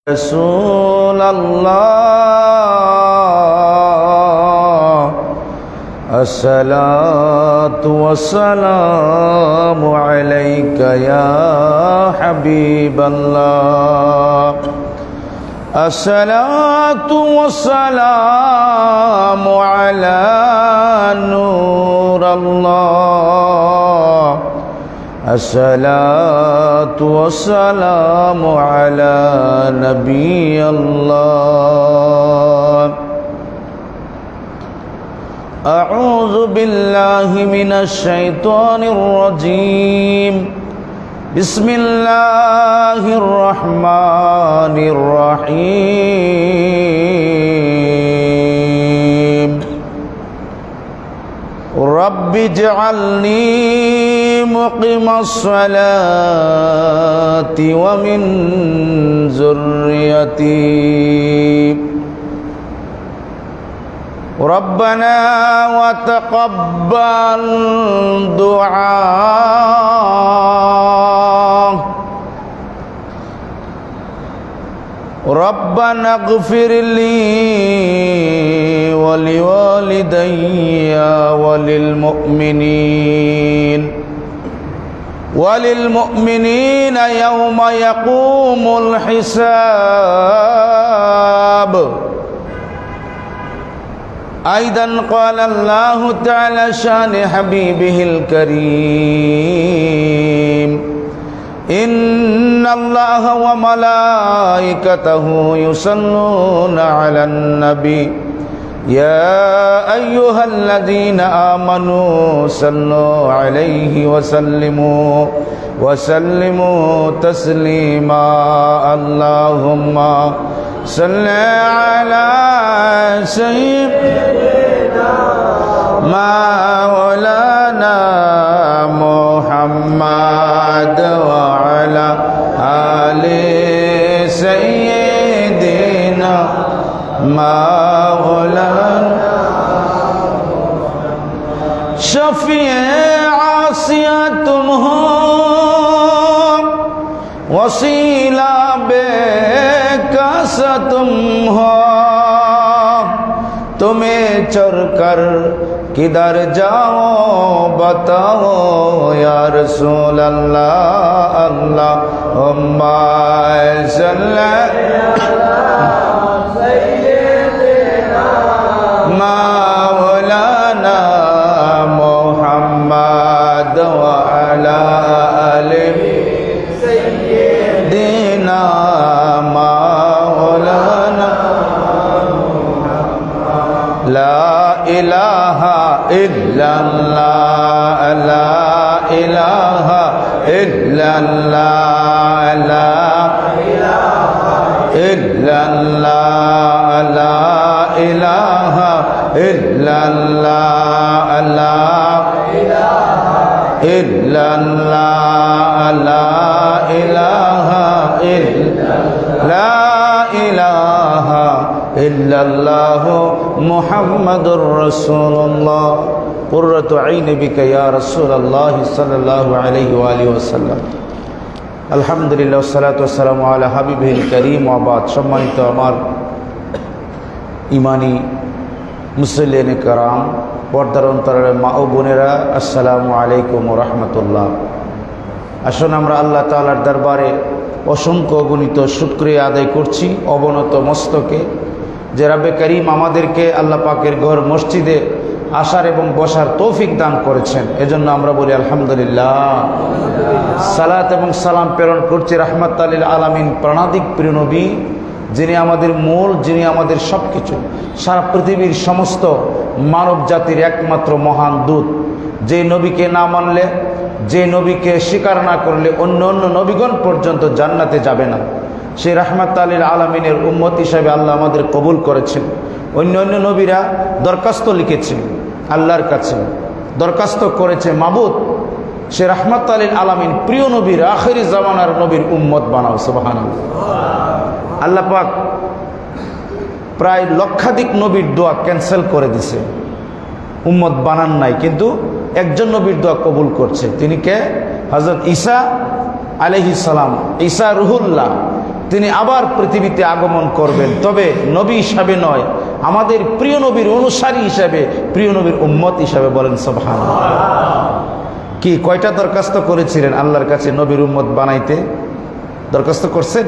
رسول الله الصلاة والسلام عليك يا حبيب الله الصلاة والسلام على نور الله الصلاة والسلام على نبي الله أعوذ بالله من الشيطان الرجيم بسم الله الرحمن الرحيم رب اجعلني مقيم الصلاة ومن ذريتي ربنا وتقبل دعاء ربنا اغفر لي ولوالدي وللمؤمنين يوم يقوم الحساب أيضا قال الله تعالى شان حبيبه الكريم إن الله وملائكته يصلون على النبي يا أيها الذين آمنوا صلوا عليه وسلموا تسليما اللهم صل على سيدنا مولانا محمد وعلى آل سيدنا مولانا शफीए आसिया तुम हो वसीला बेकस तुम हो तुम्हें चढ़कर किधर जाओ बताओ या रसूल अल्लाह अल्लाहुम्मा सल्ली मौलाना मुहम्मद व अला आलि सय्यिदना मौलाना ला इलाहा इल्लल्लाह ला इलाहा इल्लल्लाह ला इलाहा इल्लल्लाह ला इलाहा इल्लल्लाह ला इलाहा इल्लल्लाह ला इलाहा इल्लल्लाह मुहम्मदुर रसूलुल्लाह कुर्रतु ऐनि बिका या रसूलल्लाह सल्लल्लाहु अलैहि व आलिहि वसल्लम আলহামদুলিল্লাহ সালাতু ওয়াসসালামু আলা হাবিবিল কারীম ওয়া বাদ। সম্মানিত আমার ইমানি মুসল্লিয়ানে কেরাম, পর্দার অন্তরালের মা ও বোনেরা, আসসালামু আলাইকুম ওয়া রাহমাতুল্লাহ। আসুন আমরা আল্লাহ তাআলার দরবারে অসংখ্য গণিত শুকরিয়া আদায় করছি অবনত মস্তকে যে রব্বে করিম আমাদেরকে আল্লাহ পাকের ঘর মসজিদে আসার এবং বসার তৌফিক দান করেছেন। এজন্য আমরা বলি আলহামদুলিল্লাহ। সালাত এবং সালাম প্রেরণ করছি রাহমাতাল লিল আলামিন প্রাণাদিক প্রিয় নবী, যিনি আমাদের মূল, যিনি আমাদের সব কিছু, সারা পৃথিবীর সমস্ত মানব জাতির একমাত্র মহান দূত। যে নবীকে না মানলে, যে নবীকে স্বীকার না করলে অন্য অন্য নবীগণ পর্যন্ত জান্নাতে যাবে না, সেই রাহমাতাল লিল আলামিনের উম্মত হিসাবে আল্লাহ আমাদের কবুল করেছেন। অন্য অন্য নবীরা দরখাস্ত লিখেছে আল্লাহর কাছে, দরখাস্ত করেছে মাবুদ সে রাহমাতাল লিল আলামিন প্রিয় নবীর আখিরি জামানার নবীর উম্মত বানাও। সুবহানাল্লাহ। আল্লাহ পাক প্রায় লক্ষাধিক নবীর দোয়া ক্যান্সেল করে দিছে, উম্মত বানান নাই, কিন্তু একজন নবীর দোয়া কবুল করছে। তিনি কে? হযরত ঈসা আলাইহিস সালাম। ঈসা রুহুল্লাহ, তিনি আবার পৃথিবীতে আগমন করবেন, তবে নবী হিসাবে নয়, আমাদের প্রিয় নবীর অনুসারী হিসাবে, প্রিয় নবীর উম্মত হিসাবে। বলেন সুবহানাল্লাহ। কি কয়টা দরখাস্ত করেছিলেন আল্লাহর কাছে নবীর উম্মত বানাইতে? দরখাস্ত করছেন?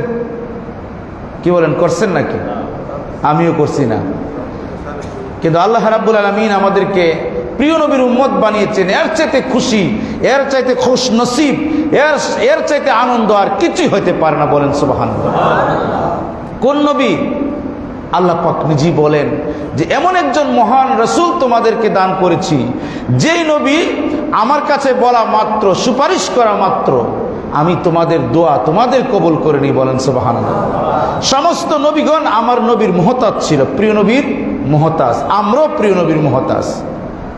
কি বলেন, করছেন নাকি? আমিও করছি না, কিন্তু আল্লাহ রাব্বুল আলামিন আমাদেরকে প্রিয় নবীর উম্মত বানিয়েছেন। এর চাইতে খুশি, এর চাইতে খুশ নসিব, এর চাইতে আনন্দ আর কিছুই হইতে পারে না। বলেন সুবহানাল্লাহ। কোন নবী? আল্লাহ পাক নিজেই বলেন যে এমন একজন মহান রাসূল তোমাদেরকে দান করেছি, যেই নবী আমার কাছে বলা মাত্র, সুপারিশ করা মাত্র আমি তোমাদের দোয়া তোমাদের কবুল করে নিই। বলেন সুবহানাল্লাহ। সমস্ত নবীগণ আমার নবীর মুহতাজ ছিল, প্রিয় নবীর মুহতাজ। আমরাও প্রিয় নবীর মুহতাজ।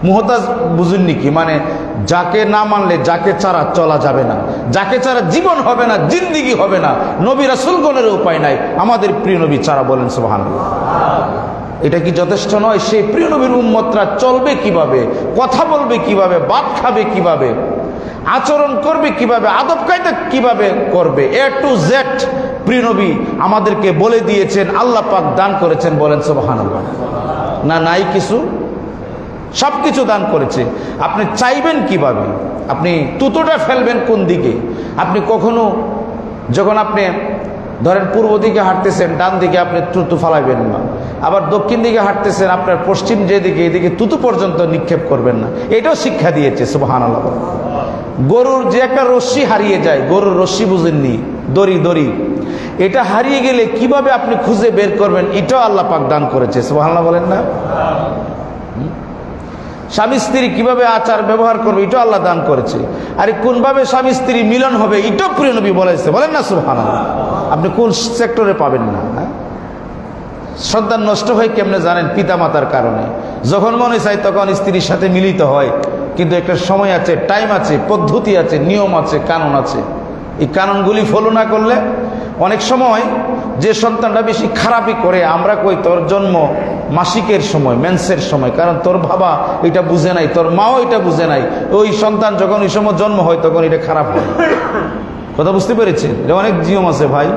মুহতাজ বুঝুননি কি? মানে যাকে না মানলে, যাকে ছাড়া চলা যাবে না, যাকে ছাড়া জীবন হবে না, জিন্দিগি হবে না, নবী রাসূলগণের উপায় নাই আমাদের প্রিয় নবী ছাড়া। বলেন সুবহানাল্লাহ। এটা কি যথেষ্ট নয়? সেই প্রিয় নবীর উম্মতরা চলবে কিভাবে, কথা বলবে কিভাবে, ভাত খাবে কিভাবে, আচরণ করবে কিভাবে, আদব কায়দা কিভাবে করবে, এ টু জেড প্রিয় নবী আমাদেরকে বলে দিয়েছেন, আল্লাহ পাক দান করেছেন। বলেন সুবহানাল্লাহ। না নাই কিছু? সব কিছু দান করেছে। আপনি চাইবেন কিভাবে? আপনি তুতোটা ফেলবেন কোন দিকে? আপনি কখনো যখন আপনি ধরেন পূর্ব দিকে হাঁটতেছেন, ডান দিকে আপনি তুতু ফালাইবেন না, আবার দক্ষিণ দিকে হাঁটতেছেন, আপনার পশ্চিম যেদিকে এদিকে তুতু পর্যন্ত নিক্ষেপ করবেন না। এটাও শিক্ষা দিয়েছে সুবহানাল্লাহ। গরুর যে একটা রশ্মি হারিয়ে যায়, গরুর রশ্মি বুঝেননি, দড়ি, এটা হারিয়ে গেলে কিভাবে আপনি খুঁজে বের করবেন, এটাও আল্লাহ পাক দান করেছে সুবহানাল্লাহ। বলেন না? স্বামী স্ত্রী কিভাবে আচার ব্যবহার করবে, এটাও আল্লাহ দান করেছে। আরে কোনভাবে স্বামী স্ত্রী মিলন হবে, এটাও প্রিয় নবী বলেছে। বলেন না সুবহানাল্লাহ। আপনি কোন সেক্টরে পাবেন না? সন্তান নষ্ট হয় কেমনে জানেন? পিতামাতার কারণে। যখন মনে চায় তখন স্ত্রীর সাথে মিলিত হয়, কিন্তু একটা সময় আছে, টাইম আছে, পদ্ধতি আছে, নিয়ম আছে, কানুন আছে। এই কানুনগুলি ফলো না করলে অনেক সময় যে সন্তানটা বেশি খারাপই করে, আমরা কই তোর জন্ম মাসিকের সময়, মেন্সের সময়, কারণ তোর বাবা এটা বুঝে নাই, তোর মাও এটা বুঝে নাই। ওই সন্তান যখন ওই সময় জন্ম হয় তখন এটা খারাপ হয়। কথা বুঝতে পেরেছেন? এটা অনেক নিয়ম আছে ভাই,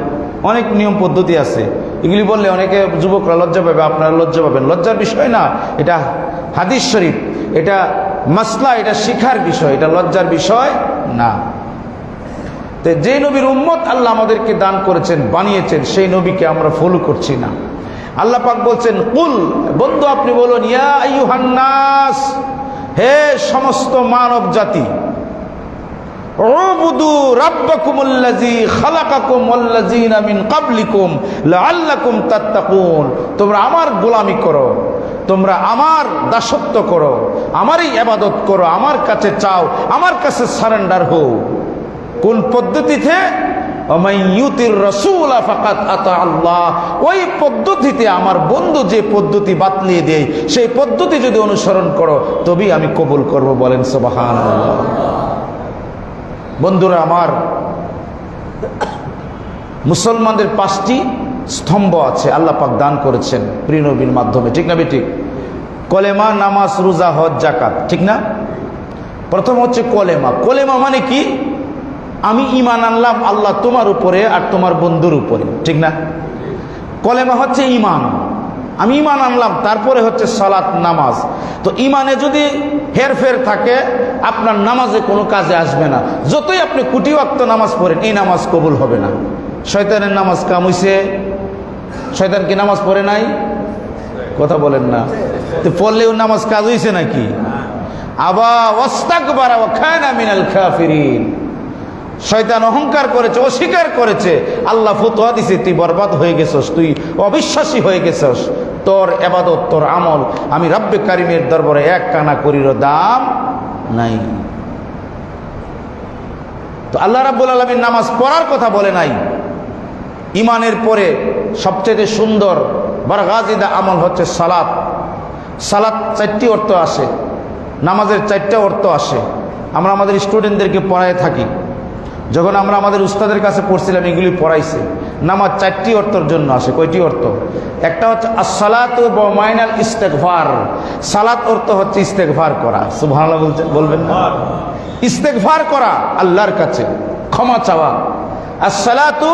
অনেক নিয়ম পদ্ধতি আছে। এগুলি বললে অনেকে যুবকরা লজ্জা পাবে, আপনারা লজ্জা পাবেন। লজ্জার বিষয় না, এটা হাদিস শরীফ, এটা মাসলা, এটা শিখার বিষয়, এটা লজ্জার বিষয় না। যে নবীর উম্মত আল্লাহ আমাদেরকে দান করেছেন, বানিয়েছেন, সেই নবীকে আমরা ফলো করছি না। আল্লাহ পাক বলছেন, কুল, বন্ধু আপনি বলুন, ইয়া আইয়ুহান নাস, হে সমস্ত মানব জাতি, উবুদু রাব্বাকুমুল্লাযী খালাকাকুম ওয়াল্লাযীনা মিন ক্বাবলিকুম লাআল্লাকুম তাত্তাকুন। তোমরা আমার গোলামি করো, তোমরা আমার দাসত্ব করো, আমারই ইবাদত করো, আমার কাছে চাও, আমার কাছে সারেন্ডার হও। কোন পদ্ধতিতে? ওমাইয়ুতির রাসূলা ফাকাদ আতা আল্লাহ। ওই পদ্ধতিতে, আমার বন্ধু যে পদ্ধতি বাতলিয়ে দেয়, সেই পদ্ধতি যদি অনুসরণ করো তবেই আমি কবুল করব। বলেন সুবহানাল্লাহ। বন্ধুরা আমার, মুসলমানদের 5টি স্তম্ভ আছে আল্লাহ পাক দান করেছেন প্রিয় নবীর মাধ্যমে, ঠিক না বেঠিক? কলেমা, নামাজ, রোজা, হজ, যাকাত, ঠিক না? প্রথম হচ্ছে কলেমা। কলেমা মানে কি? আমি ঈমান আনলাম আল্লাহ তোমার উপরে আর তোমার বন্ধুর উপরে, ঠিক না? কলেমা হচ্ছে ঈমান, আমি ঈমান আনলাম। তারপরে হচ্ছে সালাত, নামাজ। তো ঈমানে যদি হেরফের থাকে, আপনার নামাজে কোনো কাজে আসবে না। যতই আপনি কোটি ওয়াক্ত নামাজ পড়েন, এই নামাজ কবুল হবে না। শয়তানের নামাজ কাম হইছে। শয়তান কি নামাজ পড়ে নাই? কথা বলেন না। তো পড়লেও নামাজ কাজ হইছে নাকি? আবা ওয়াস্তাকবারা ওয়া কানা মিনাল কাফিরিন। শয়তান অহংকার করেছে, অস্বীকার করেছে। আল্লাহ ফতোয়া দিছে, তুই বরবাদ হয়ে গেছস, তুই অবিশ্বাসী হয়ে গেছস, তোর ইবাদত, তোর আমল আমি রব্বে কারিমের দরবারে এক কানা করিরও দাম নাই। তো আল্লাহ রাব্বুল আলামিন নামাজ পড়ার কথা বলে নাই। ঈমানের পরে সবচেয়ে সুন্দর বরগাজিদা আমল হচ্ছে সালাত। সালাত 4টি অর্থ আসে, নামাজের 4টা অর্থ আসে। আমরা আমাদের স্টুডেন্টদেরকে পড়ায় থাকি। যখন আমরা আমাদের উস্তাদের কাছে পড়ছিলাম, এগুলি পড়াইছে। নামাজ 4টি অর্থের জন্য আসে। কয়টি অর্থ? একটা হচ্ছে আসসালাতু বিমাইনাল ইস্তিগফার। সালাত অর্থ হচ্ছে ইস্তেগফার করা। সুবহানাল্লাহ বলবেন না? ইস্তেগফার করা, আল্লাহর কাছে ক্ষমা চাওয়া। আসসালাতু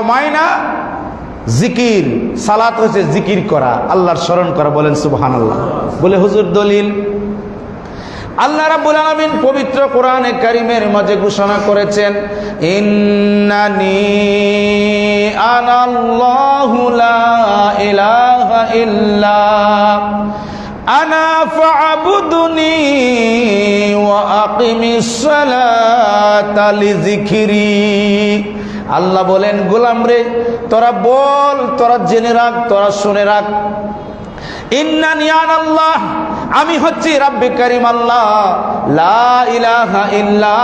মাইনা জিকির, সালাত হচ্ছে জিকির করা, আল্লাহর স্মরণ করা। বলেন সুবহানাল্লাহ। বলে হুজুর দলিল, আল্লাহ রাব্বুল আলামিন পবিত্র কোরআনে কারীমের মাঝে ঘোষণা করেছেন, ইন্নানি আনাল্লাহু লা ইলাহা ইল্লা আনা ফা'বুদনি ওয়া আকিমিস সালাতা লিযিকরি। আল্লাহ বলেন, গোলাম রে, তোরা বল, তোরা জেনে রাখ, তোরা শুনে রাখ, ইন্নানি আনাল্লাহ, আমি হচ্ছি রাব্বে কারীম আল্লাহ, লা ইলাহা ইল্লা,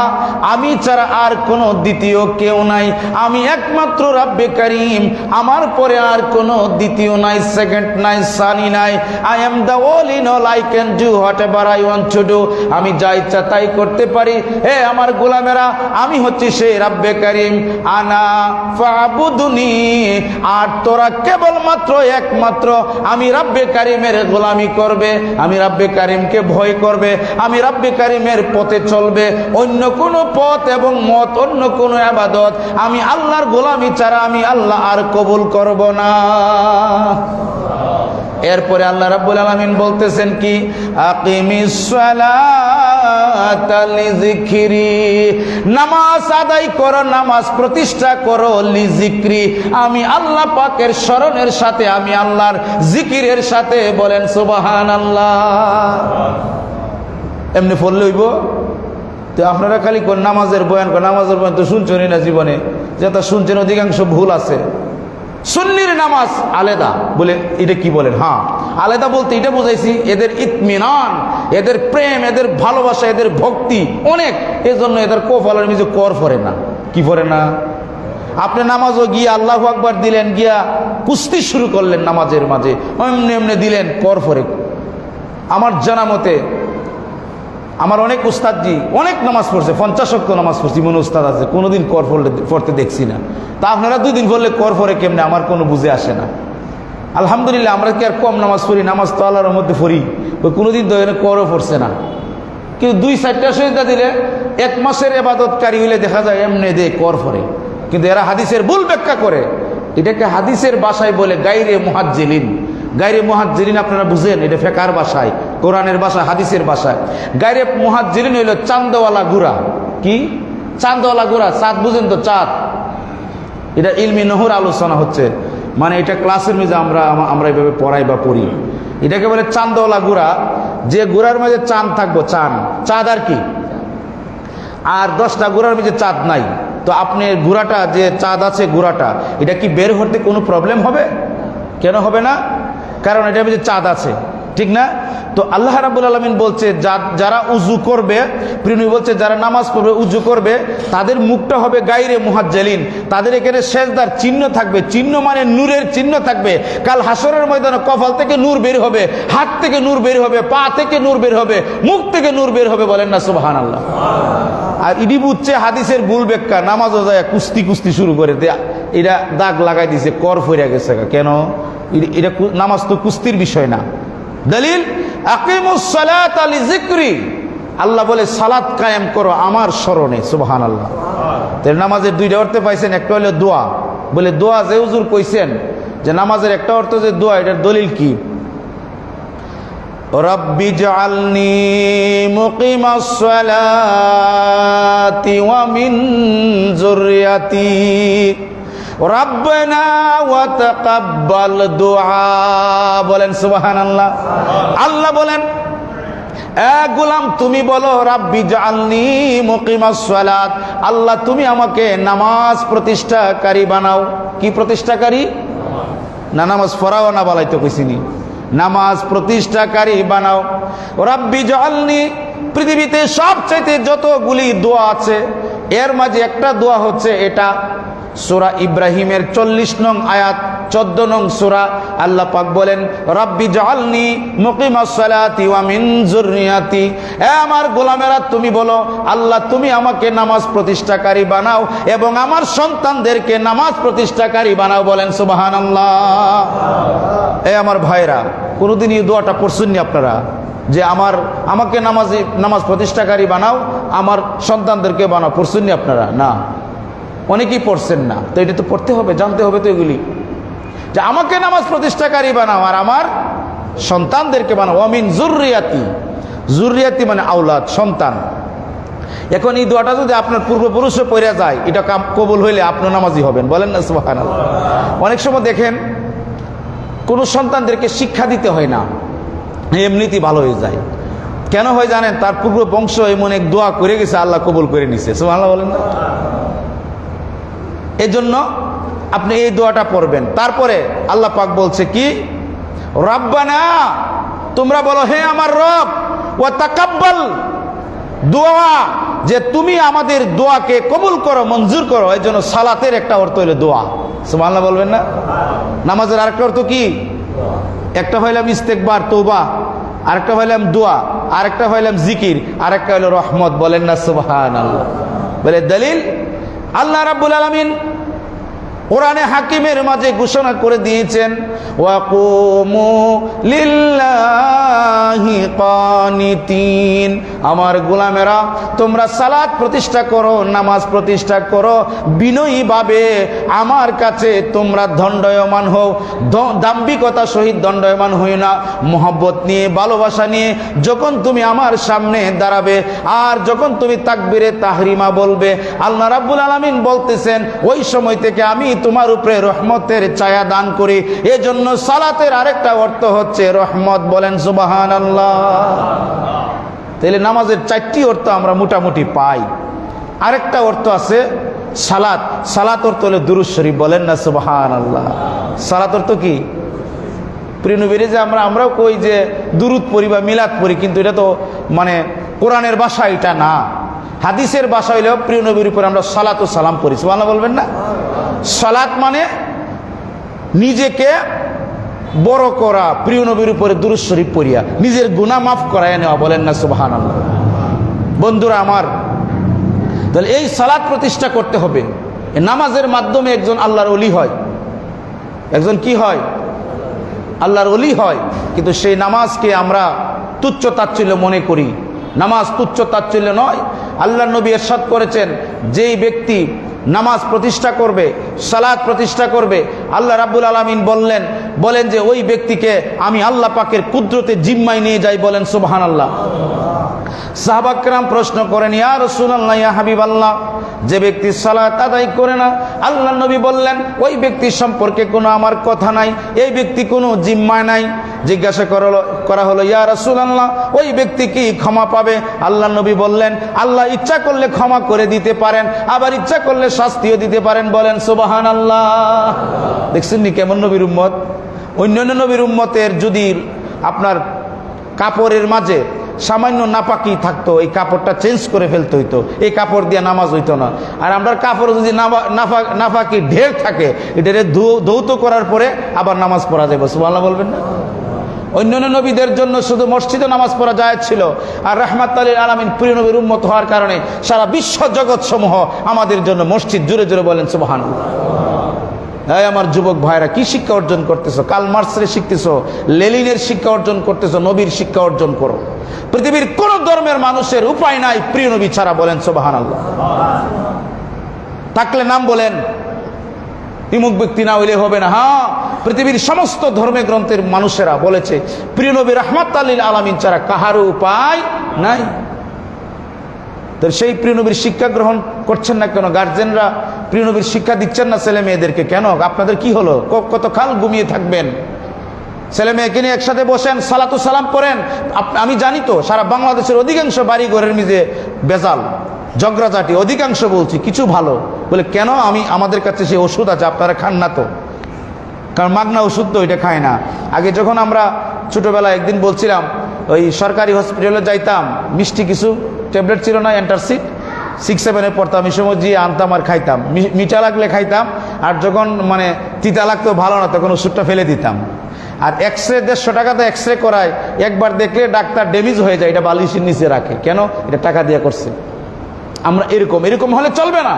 আমি ছাড়া আর কোনো দ্বিতীয় কেউ নাই, আমি একমাত্র রাব্বে কারীম, আমার পরে আর কোনো দ্বিতীয় নাই, সেকেন্ড নাই, সানি নাই। I am the all in all, I can do what ever I want to do, আমি যা ইচ্ছা তাই করতে পারি। হে আমার গোলামেরা, আমি হচ্ছি সেই রাব্বে কারীম, আনা ফা'বুদনি, আর তোরা কেবলমাত্র একমাত্র আমি রাব্বে কারীমের গোলামি করবে, আমি রাব্বে কারীমকে ভয় করবে, আমি রাব্বে কারীমের পথে চলবে। অন্য কোন পথ এবং মত, অন্য কোন ইবাদত আমি আল্লাহর গোলামি ছাড়া আমি আল্লাহ আর কবুল করব না। এরপরে আল্লাহ রাব্বুল আলামিন বলতেছেন কি, আকিমিস সালাতা লিযিকরি, নামাজ আদায় করো, নামাজ প্রতিষ্ঠা করো, লিযিকরি, আমি আল্লাহ পাকের স্মরণের সাথে, আমি আল্লাহর জিকিরের সাথে। বলেন সুবহানাল্লাহ। এমনি পড়লে হইব? তো আপনারা খালি কোন নামাজের বয়ান, নামাজের বয়ান তো শুনছেনই না জীবনে, যেটা শুনছেন অধিকাংশ ভুল আছে। সুন্নির নামাজ আলাদা, বলে এটা কি বলেন? হ্যাঁ, আলাদা বলতে এটা বুঝাইছি এদের ইতমিনান, এদের প্রেম, এদের ভালোবাসা, এদের ভক্তি অনেক, এজন্য এদের কপালের নিচে কর পড়ে না। কি পড়ে না? আপনি নামাজও গিয়ে আল্লাহু আকবার দিলেন, গিয়া কুস্তি শুরু করলেন নামাজের মাঝে, এমনি এমনি দিলেন, কর পড়ে। আমার জানা মতে আমার অনেক উস্তাদজি অনেক নামাজ পড়ছে, 50 ওয়াক্ত নামাজ পড়ছি, মনে উস্তাদ আছে, কোনোদিন কর পড়তে দেখছি না। তা আপনারা 2 দিন পড়লে কর পড়ে কেমনে, আমার কোনো বুঝে আসে না। আলহামদুলিল্লাহ, আমরা কি আর কম নামাজ পড়ি? নামাজ তো আল্লাহর মধ্যে পড়ি, কোনোদিন তো এখানে করও পড়ছে না। কিন্তু 2-4টা সজদা দিলে 1 মাসের ইবাদতকারী হইলে দেখা যায় এমনি দে কর পড়ে। কিন্তু এরা হাদিসের ভুল ব্যাখ্যা করে, এটাকে হাদিসের ভাষায় বলে গায়রে মুহাজ্জিলিন। গায়রে মুহাজ্জিলিন আপনারা বুঝেন, এটা ফিকহের ভাষায়, কোরআনের ভাষা, হাদিসের ভাষায়। গায়রে মুহাজ্জিলিন হইল চাঁদওয়ালা গুড়া। কি চাঁদওয়ালা গুড়া? চাঁদ বুঝেন তো, চাঁদ। এটা ইলমি নহর আলোচনা হচ্ছে, মানে এটা ক্লাসের মধ্যে আমরা এইভাবে পড়াই বা পড়ি। এটাকে বলে চাঁদওয়ালা গুড়া, যে গুড়ার মাঝে চাঁদ থাকবো, চাঁদ আর কি, আর 10টা গুড়ার মধ্যে চাঁদ নাই। তো আপনি গুড়াটা যে চাঁদ আছে, গুড়াটা এটা কি বের হতে কোনো প্রবলেম হবে? কেন হবে না? কারণ এটার মধ্যে চাঁদ আছে, ঠিক না? তো আল্লাহ রাব্বুল আলামিন বলছে, যারা উজু করবে, প্রিয় বলছে যারা নামাজ পড়বে, উজু করবে, তাদের মুখটা হবে গায়রে মুহাজ্জিলিন, তাদের এখানে সেজদার চিহ্ন থাকবে, চিহ্ন মানে নূরের চিহ্ন থাকবে। কাল হাসরের ময়দানে কপাল থেকে নূর বের হবে, হাত থেকে নূর বের হবে, পা থেকে নূর বের হবে, মুখ থেকে নূর বের হবে। বলেন না সুবহানাল্লাহ। আর ইডি বুঝছে হাদিসের ভুল ব্যাখ্যা, নামাজও যায় কুস্তি শুরু করে দেয়া, এটা দাগ লাগাই দিছে, কর ফইরা গেছে। কেন? এটা নামাজ তো কুস্তির বিষয় না। দলিল, আকিমুস সালাতা লিযিকরি, আল্লাহ বলে সালাত কায়েম করো আমার স্মরণে। সুবহানাল্লাহ। তাহলে নামাজের 2টা অর্থ পাইছেন, একটা হলো দোয়া। বলে দোয়া যে হুজুর কইছেন যে নামাজের একটা অর্থ যে দোয়া, এটার দলিল কি? রব্বি জাআলনি মুকিমাস সালাতি ওয়া মিন যুররিয়াতি রব্বানা ওয়া তাকাব্বাল দুআ। বলেন সুবহানাল্লাহ। আল্লাহ বলেন, এ গোলাম তুমি বলো, রাব্বি জাআলনি মুকিমাস সালাত, আল্লাহ তুমি আমাকে নামাজ প্রতিষ্ঠাকারী বানাও। কি প্রতিষ্ঠাকারী? না নামাজ পড়াও না, বলাই তো কইছিনি, নামাজ প্রতিষ্ঠাকারী বানাও। রাব্বি জাআলনি, পৃথিবীতে সবচেয়ে যতগুলি দোয়া আছে এর মাঝে একটা দোয়া হচ্ছে এটা, সূরা ইব্রাহিমের 40 নং আয়াত, 14 নং সূরা। আল্লাহ পাক বলেন, রাব্বি জাআলনি মুকিমাস সালাতি ওয়া মিন যুররিয়াতি, এ আমার গোলামেরা তুমি বলো, আল্লাহ তুমি আমাকে নামাজ প্রতিষ্ঠাকারী বানাও এবং আমার সন্তানদেরকে নামাজ প্রতিষ্ঠাকারী বানাও। বলেন সুবহানাল্লাহ। এ আমার ভাইরা, কোনোদিন এই দোয়াটা পড়ছেননি আপনারা যে আমাকে নামাজ প্রতিষ্ঠাকারী বানাও, আমার সন্তানদেরকে বানাও? পড়ছেননি আপনারা? না। অনেকেই পড়ছেন না, তো এটা তো পড়তে হবে, জানতে হবে তো এগুলি, যে আমাকে নামাজ প্রতিষ্ঠাকারী বানাও আর আমার সন্তানদেরকে বানাও। ওয়ামিন যুররিয়াতি, যুররিয়াতি মানে আওলাদ, সন্তান। এখন এই দোয়াটা যদি আপনার পূর্বপুরুষও পড়ে যায়, এটা কবুল হইলে আপনিও নামাজি হবেন, বলেন না সুবহানাল্লাহ। অনেক সময় দেখেন কোনো সন্তানদেরকে শিক্ষা দিতে হয় না, এমনিতেই ভালো হয়ে যায়। কেন হয় জানেন? তার পূর্ব বংশ এমন এক দোয়া করে গেছে, আল্লাহ কবুল করে নিছে, সুবহানাল্লাহ বলেন না। এই জন্য আপনি এই দোয়াটা পড়বেন। তারপরে আল্লাহ পাক বলছে কি, রব্বানা, তোমরা বলো হে আমার রব, ওয়া তাকাব্বাল, দোয়া, যে তুমি আমাদের দোয়াকে কবুল করো, মঞ্জুর করো। এই জন্য সালাতের একটা অর্থ হইল দোয়া, সুবহানাল্লাহ বলবেন না। নামাজের আরেকটা অর্থ কি? একটা হইলাম ইস্তেগফার, তওবা, আরেকটা হইলাম দোয়া, আরেকটা হইলাম জিকির, আরেকটা হইল রহমত, বলেন না সুবহানাল্লাহ। বলে দলিল, আল্লাহ রাব্বুল আলামিন কোরআনে হাকিমের মাঝে ঘোষণা করে দিয়েছেন, ওয়াকুমু লিল্লাহি কানিতিন, আমার গোলামেরা তোমরা সালাত প্রতিষ্ঠা করো, নামাজ প্রতিষ্ঠা করো, বিনয়ীভাবে আমার কাছে তোমরা দণ্ডায়মান হও, দাম্ভিকতা সহিত দণ্ডায়মান হইও না, মোহাব্বত নিয়ে, ভালোবাসা নিয়ে যখন তুমি আমার সামনে দাঁড়াবে, আর যখন তুমি তাকবীরে তাহরিমা বলবে, আল্লাহ রাব্বুল আলামিন বলতেছেন ওই সময় থেকে আমি তোমার উপরে রহমতের ছায়া দান করি। এজন্য সালাতের আরেকটা অর্থ হচ্ছে রহমত, বলেন সুবহানাল্লাহ। তাহলে নামাজের 4টি অর্থ আমরা মোটামুটি পাই। আরেকটা অর্থ আছে সালাত, সালাত অর্থ হলো দুরূদ শরীফ, বলেন না সুবহানাল্লাহ। সালাত অর্থ কি? প্রিয় নবীর যে আমরাও কই যে দুরূদ পড়ি বা মিলাদ পড়ি, কিন্তু এটা তো মানে কোরআনের ভাষা এটা না, হাদিসের ভাষা হইলেও প্রিয় নবীর উপর আমরা সালাত ও সালাম পড়ি, সুবহানাল্লাহ বলবেন না। সালাত মানে নিজেকে বড় করা, প্রিয় নবীর উপরে দুরূদ শরীফ পড়িয়া নিজের গুনাহ মাফ করায় নেওয়া, বলেন না সুবহানাল্লাহ। বন্ধুরা আমার, তাহলে এই সালাত প্রতিষ্ঠা করতে হবে। এই নামাজের মাধ্যমে একজন আল্লাহর ওলি হয়, একজন কি হয়? আল্লাহর ওলি হয়। কিন্তু সেই নামাজকে আমরা তুচ্ছ তাচ্ছিল্য মনে করি। নামাজ তুচ্ছ তাচ্ছিল্য নয়। আল্লাহর নবী ইরশাদ করেছেন, যেই ব্যক্তি নামাজ প্রতিষ্ঠা করবে, সালাত প্রতিষ্ঠা করবে, আল্লাহ রাব্বুল আলামিন বলেন যে ওই ব্যক্তিকে আমি আল্লাহ পাকের কুদরতে জিম্মায় নিয়ে যাই, বলেন সুবহানাল্লাহ। সাহাবা কেরাম প্রশ্ন করেন, ইয়া রাসূলুল্লাহ, ইয়া হাবিবাল্লাহ, যে ব্যক্তি সালাত আদায় করে না, আল্লাহ নবী বললেন ওই ব্যক্তি সম্পর্কে কোনো আমার কথা নাই, এই ব্যক্তি কোনো জিম্মা নাই। জিজ্ঞাসা করা হলো, ইয়া রাসূলুল্লাহ, ওই ব্যক্তি কি ক্ষমা পাবে? আল্লাহ নবী বললেন, আল্লাহ ইচ্ছা করলে ক্ষমা করে দিতে পারেন, আবার ইচ্ছা করলে শাস্তিও দিতে পারেন, বলেন সুবহানাল্লাহ। দেখছেন নি কেমন নবীর উম্মত? অন্যান্য নবীর উম্মতের যদি আপনার কাপড়ের মাঝে সামান্য নাপাকি থাকতো, এই কাপড়টা চেঞ্জ করে ফেলতে হইতো, এই কাপড় দিয়ে নামাজ হইতো না। আর আমরা কাপড় যদি নাপাকি ঢের থাকে, এটা ধৌত করার পরে আবার নামাজ পড়া যাবে, সুবহানাল্লাহ বলবেন না। অন্যান্য নবীদের জন্য শুধু মসজিদে নামাজ পড়া জায়েজ ছিল, আর রাহমাতুল লিল আলামিন প্রিয় নবীর উম্মত হওয়ার কারণে সারা বিশ্ব জগৎ সমূহ আমাদের জন্য মসজিদ। জোরে জোরে বলেন সুবহানাল্লাহ। এই আমার যুবক ভাইরা, কি শিক্ষা অর্জন করতেছো? কার্ল মার্কসের শিখতেছো, লেনিনের শিক্ষা অর্জন করতেছো, নবীর শিক্ষা অর্জন করো। পৃথিবীর কোন ধর্মের মানুষের উপায় নাই প্রিয় নবী ছাড়া, বলেন সুবহানাল্লাহ। থাকলে নাম বলেন, বিমুখ ব্যক্তি না হইলে হবে না। হ্যাঁ, পৃথিবীর সমস্ত ধর্মের গ্রন্থের মানুষেরা বলেছে প্রিয় নবী রাহমাতুল লিল আলামিন ছাড়া কাহারও উপায় নাই। তো সেই প্রিয় নবীর শিক্ষা গ্রহণ করছেন না কেন? গার্জেনরা প্রিয় নবীর শিক্ষা দিচ্ছেন না ছেলে মেয়েদেরকে কেন? আপনাদের কি হলো? কত কাল ঘুমিয়ে থাকবেন? ছেলে মেয়েকে নিয়ে একসাথে বসেন, সালাতু সালাম করেন। আমি জানি তো সারা বাংলাদেশের অধিকাংশ বাড়ি ঘরের মিজে বেজাল, ঝগড়াঝাটি, অধিকাংশ বলছি কিছু ভালো বলে কেন? আমাদের কাছে সেই ওষুধ আছে, আপনারা খান না তো, কারণ মাগনা ওষুধ তো ওইটা খায় না। আগে যখন আমরা ছোটোবেলায় একদিন বলছিলাম, ওই সরকারি হসপিটালে যাইতাম, মিষ্টি কিছু ট্যাবলেট ছিল না, অ্যান্টাসিড, 6-7 পড়তাম, এই সময় যে আনতাম আর খাইতাম, মিঠা লাগলে খাইতাম, আর যখন মানে তিতা লাগতো ভালো না তখন ওষুধটা ফেলে দিতাম। আর এক্সরে 150 টাকাতে এক্সরে করায়, একবার দেখলে ডাক্তার ড্যামেজ হয়ে যায়, এটা বালিশের নিচে রাখে কেন? এটা টাকা দিয়ে করছে। আমরা এরকম হলে চলবে না।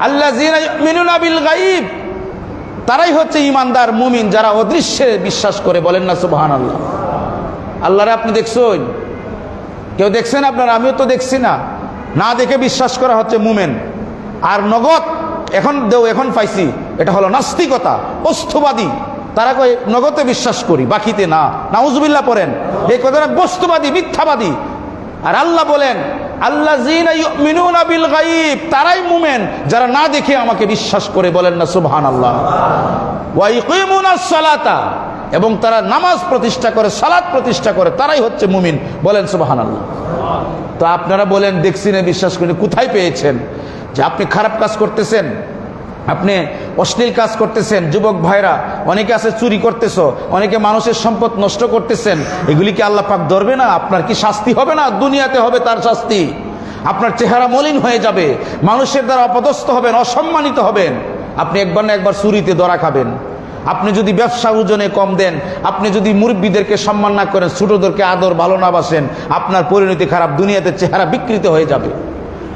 আল্লাযীনা ইউমিনুনা বিল গায়ব, তারাই হচ্ছে ইমানদার মুমিন যারা অদৃশ্যে বিশ্বাস করে, বলেন না সুবহানাল্লাহ। আল্লাহরে আপনি দেখছেন? কেউ দেখছেন আপনারা? আমিও তো দেখছি না। না দেখে বিশ্বাস করা হচ্ছে মুমিন। আর নগদ এখন পাইছি, এটা হলো নাস্তিকতা, বস্তুবাদী। তারা কয় নগদে বিশ্বাস করি, বাকিতে না। নাউজুবিল্লাহ পড়েন। এই কথাটা বস্তুবাদী, মিথ্যাবাদী। আর আল্লাহ বলেন আল্লাযীনা ইউমিনুনা বিল গায়ব, তারাই মুমিন যারা না দেখে আমাকে বিশ্বাস করে। বলেন না সুবহানাল্লাহ। ওয়া ইকিমুনাস সালাতা, এবং তারা নামাজ প্রতিষ্ঠা করে, সালাত প্রতিষ্ঠা করে, তারাই হচ্ছে মুমিন। বলেন সুবহানাল্লাহ। তো আপনারা বলেন দেখছি না, বিশ্বাস করেন, কোথায় পেয়েছেন যে আপনি খারাপ কাজ করতেছেন, আপনি অশ্লীল কাজ করতেছেন? যুবক ভাইরা, অনেকে আছে চুরি করতেছ, অনেকে মানুষের সম্পদ নষ্ট করতেছেন, এগুলি কি আল্লাহ পাক ধরবে না? আপনার কি শাস্তি হবে না? দুনিয়াতে হবে তার শাস্তি। আপনার চেহারা মলিন হয়ে যাবে, মানুষের দ্বারা অপদস্থ হবেন, অসম্মানিত হবেন। আপনি একবার না একবার চুরিতে ধরা খাবেন। আপনি যদি ব্যবসা ওজনে কম দেন, আপনি যদি মুরব্বীদেরকে সম্মান না করেন, ছোটদেরকে আদর ভালো না বাসেন, আপনার পরিণতি খারাপ, দুনিয়াতে চেহারা বিকৃত হয়ে যাবে।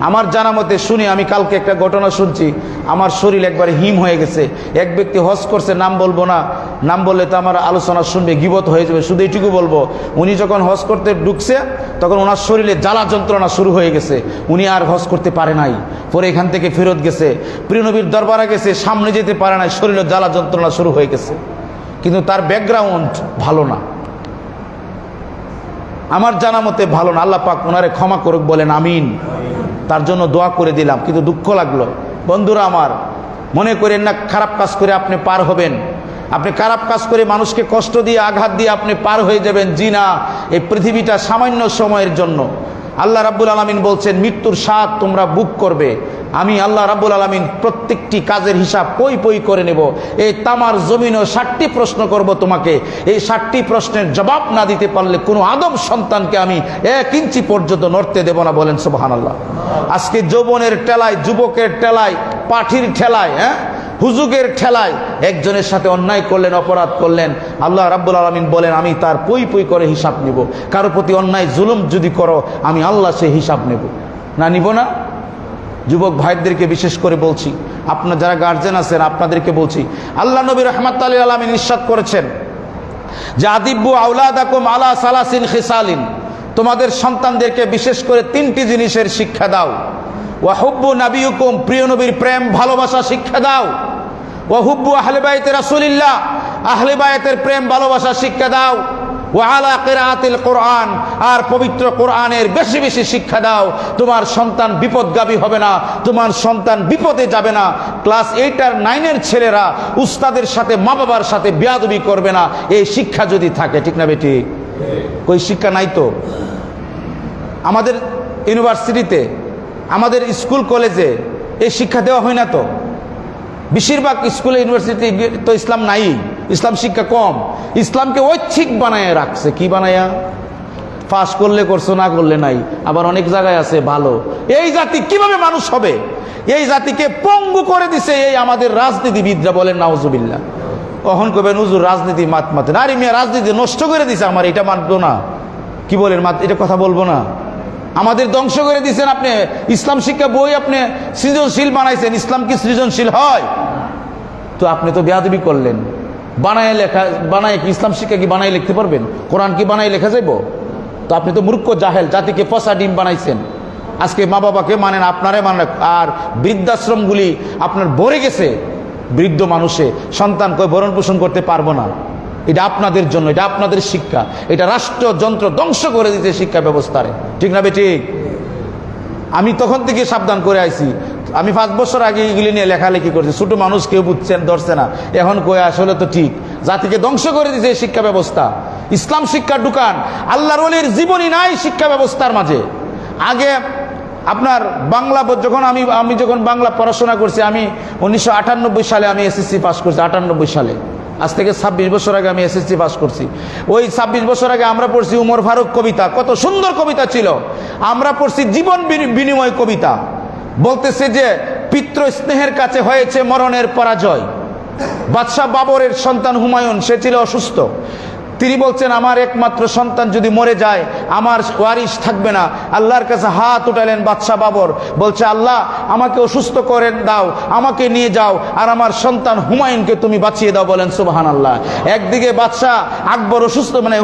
আমার জানা মতে শুনি, আমি কালকে একটা ঘটনা শুনছি, আমার শরীর একবার হিম হয়ে গেছে। এক ব্যক্তি হজ করছে, নাম বলবো না, নাম বললে তো আমার আলোচনা শুনবে, গীবত হয়ে যাবে, শুধু এইটুকু বলবো, উনি যখন হজ করতে ঢুকছে তখন ওনার শরীরে জ্বালা যন্ত্রণা শুরু হয়ে গেছে, উনি আর হজ করতে পারে নাই। পরে এখান থেকে ফেরত গেছে, প্রিয় নবীর দরবারে গেছে, সামনে যেতে পারে নাই, শরীরে জ্বালা যন্ত্রণা শুরু হয়ে গেছে, কিন্তু তার ব্যাকগ্রাউন্ড ভালো না, আমার জানা মতে ভালো না। আল্লাহ পাক ওনারে ক্ষমা করুক, বলেন আমিন। তার জন্য দোয়া করে দিলাম, কিন্তু দুঃখ লাগলো। বন্ধুরা আমার, মনে করেন না খারাপ কাজ করে আপনি পার হবেন, আপনি খারাপ কাজ করে মানুষকে কষ্ট দিয়ে, আঘাত দিয়ে আপনি পার হয়ে যাবেন। জি না, এই পৃথিবীটা সামান্য সময়ের জন্য। আল্লাহ রাব্বুল আলামিন বলছেন মৃত্যুর স্বাদ তোমরা বুক করবে, আমি আল্লাহ রাব্বুল আলামিন প্রত্যেকটি কাজের হিসাব পই পই করে নেব। এই তামার জমিনও 60টি প্রশ্ন করব তোমাকে, এই 60টি প্রশ্নের জবাব না দিতে পারলে কোনো আদম সন্তানকে আমি 1 ইঞ্চি পর্যন্ত নড়তে দেব না। বলেন সুবহানাল্লাহ। আজকে যৌবনের ঠেলায়, যুবকের ঠেলায়, পাঠির ঠেলায়, হুজুগের ঠেলায় একজনের সাথে অন্যায় করলেন, অপরাধ করলেন, আল্লাহ রাব্বুল আলামিন বলেন আমি তার পই পই করে হিসাব নিব। কারো প্রতি অন্যায় জুলুম যদি করো, আমি আল্লাহ সে হিসাব নেব না, নিব না? যুবক ভাইদেরকে বিশেষ করে বলছি, আপনার যারা গার্জেন আছেন আপনাদেরকে বলছি, আল্লাহ নবী রাহমাতুল লিল আলামিন ইরশাদ করেছেন যে আদিব্বু আওলাদাকুম আলা সালাসিন খিসালিন, তোমাদের সন্তানদেরকে বিশেষ করে 3টি জিনিসের শিক্ষা দাও। ওয়া হুব্বু নাবিয়ুকুম, প্রিয় নবীর প্রেম ভালোবাসা শিক্ষা দাও। ওয়া হুব্বু আহলে বাইতে রাসূলিল্লাহ, আহলে বাইতের প্রেম ভালোবাসা শিক্ষা দাও। ওয়া আলা কিরাআতিল কোরআন, আর পবিত্র কোরআনের বেশি বেশি শিক্ষা দাও। তোমার সন্তান বিপদগামী হবে না, তোমার সন্তান বিপদে যাবে না। ক্লাস 8 আর 9 এর ছেলেরা উস্তাদের সাথে, মা বাবার সাথে বেয়াদবি করবে না, এই শিক্ষা যদি থাকে, ঠিক না বেটি? কই শিক্ষা নাই তো। আমাদের ইউনিভার্সিটিতে, আমাদের স্কুল কলেজে এই শিক্ষা দেওয়া হয় না তো। বেশিরভাগ স্কুলে, ইউনিভার্সিটি তো ইসলাম নাই, ইসলাম শিক্ষা কম। ইসলামকে ঐচ্ছিক বানায় রাখছে। কি বানায়া? পাস করলে করছো, না করলে নাই। আবার অনেক জায়গায় আছে ভালো। এই জাতি কিভাবে মানুষ হবে? এই জাতিকে পঙ্গু করে দিছে এই আমাদের রাজনীতিবিদরা। বলেন নাউজুবিল্লাহ। কখন কবেন হুজুর রাজনীতি মাতে না? আরে মিয়া, রাজনীতি নষ্ট করে দিছে আমার, এটা মানবো না। কি বলেন, এটা কথা বলবো না? আমাদের ধ্বংস করে দিয়েছেন আপনি। ইসলাম শিক্ষা বই আপনি সৃজনশীল বানাইছেন, ইসলাম কি সৃজনশীল হয়? তো আপনি তো বেয়াদবি করলেন। বানায় কি ইসলাম শিক্ষা কি বানাই লিখতে পারবেন? কোরআন কি বানাই লেখা যাইব? তো আপনি তো মূর্খ, জাহেল, জাতিকে পচা ডিম বানাইছেন। আজকে মা বাবাকে মানেন, আপনারে মানেন, আর বৃদ্ধাশ্রমগুলি আপনার ভরে গেছে বৃদ্ধ মানুষে। সন্তান কই ভরণ পোষণ করতে পারবো না। এটা আপনাদের জন্য, এটা আপনাদের শিক্ষা, এটা রাষ্ট্রযন্ত্র ধ্বংস করে দিতে শিক্ষা ব্যবস্থারে, ঠিক না বেঠিক? আমি তখন থেকে সাবধান করে আইছি। আমি 5 বছর আগে এগুলি নিয়ে লেখালেখি করছি, ছোট মানুষ কেউ বুঝছেন, ধরছে না। এখন কই আসলে তো ঠিক, জাতিকে ধ্বংস করে দিতে শিক্ষা ব্যবস্থা। ইসলাম শিক্ষা ঢুকান, আল্লাহর ওলির জীবনী নাই শিক্ষা ব্যবস্থার মাঝে। আগে আপনার বাংলা, যখন আমি যখন বাংলা পড়াশোনা করছি, আমি 1998 সালে আমি এসএসসি পাস করছি। 98 সালে, আজ থেকে 26 বছর আগে আমি এসএসসি পাস করছি। ওই 26 বছর আগে আমরা পড়ছি উমর ফারুক কবিতা, কত সুন্দর কবিতা ছিল। আমরা পড়ছি জীবন বিনিময় কবিতা। বলতেছে যে পিতৃ স্নেহের কাছে হয়েছে মরণের পরাজয়। বাদশাহ বাবরের সন্তান হুমায়ুন, সে ছিল অসুস্থ। তিনি বলছেন আমার একমাত্র সন্তান যদি মরে যায় আমার ওয়ারিশ থাকবে না। আল্লাহর কাছে হাত উঠালেন বাদশাহ বাবর, বলছে আল্লাহ আমাকে অসুস্থ করে দাও, আমাকে নিয়ে যাও, আর আমার সন্তান হুমায়ুনকে তুমি বাঁচিয়ে দাও। বলেন সুবহানাল্লাহ। একদিকে বাদশাহ আকবর অসুস্থ, মানে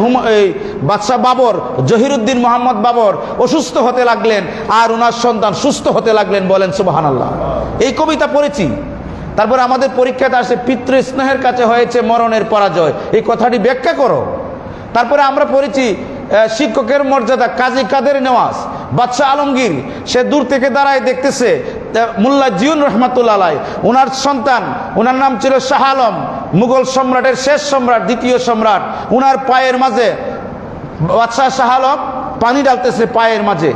বাদশাহ বাবর জহিরুদ্দিন মোহাম্মদ বাবর অসুস্থ হতে লাগলেন, আর ওনার সন্তান সুস্থ হতে লাগলেন। বলেন সুবহানাল্লাহ। এই কবিতা পড়েছি। তারপরে আমাদের পরীক্ষাতে আসে পিতৃ স্নেহের কাছে হয়েছে মরণের পরাজয়, এই কথাটি ব্যাখ্যা করো। তারপরে আমরা পড়েছি শিক্ষকের মর্যাদা, কাজী কাদের নেওয়াজ, বাদশাহ আলমগীর, সে দূর থেকে দাঁড়ায় দেখতেছে মোল্লা জিউন রহমাতুল্লাহ আলাইহি, ওনার সন্তান, ওনার নাম ছিল শাহ আলম, মুঘল সম্রাটের শেষ সম্রাট, দ্বিতীয় সম্রাট, ওনার পায়ের মাঝে বাদশাহ শাহ আলম পানি ডালতেছে পায়ের মাঝে।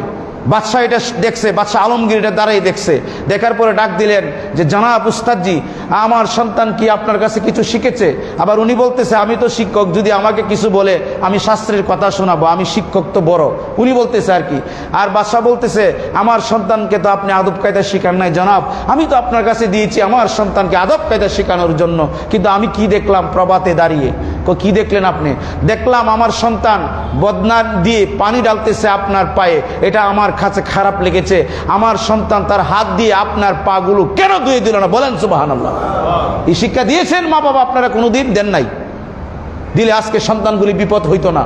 বাদশাহ এটা দেখছে, বাদশাহ আলমগীর এটা দাঁড়াই দেখছে। দেখার পরে ডাক দিলেন যে জানাব উস্তাদজি, আমার সন্তান কি আপনার কাছে কিছু শিখেছে? আবার উনি বলতেছে আমি তো শিক্ষক, যদি আমাকে কিছু বলে আমি শাস্ত্রের কথা শোনাবো, আমি শিক্ষক তো বড়, উনি বলতেছে আর কি। আর বাদশাহ বলতেছে আমার সন্তানকে তো আপনি আদব কায়দা শিখান নাই জনাব, আমি তো আপনার কাছে দিয়েছি আমার সন্তানকে আদব কায়দা শেখানোর জন্য, কিন্তু আমি কি দেখলাম প্রভাতে দাঁড়িয়ে? কি দেখলেন আপনি? দেখলাম আমার সন্তান বদনা দিয়ে পানি ডালতেছে আপনার পায়ে, এটা আমার কাছে খারাপ লেগেছে। আমার সন্তান তার হাত দিয়ে আপনার পা গুলো কেন ধুয়ে দিল না? বলেন সুবহানাল্লাহ। এই শিক্ষা দিয়েছেন মা বাবা, আপনারা কোনোদিন দেন নাই। দিলে আজকে সন্তানগুলি বিপদ হইতো না,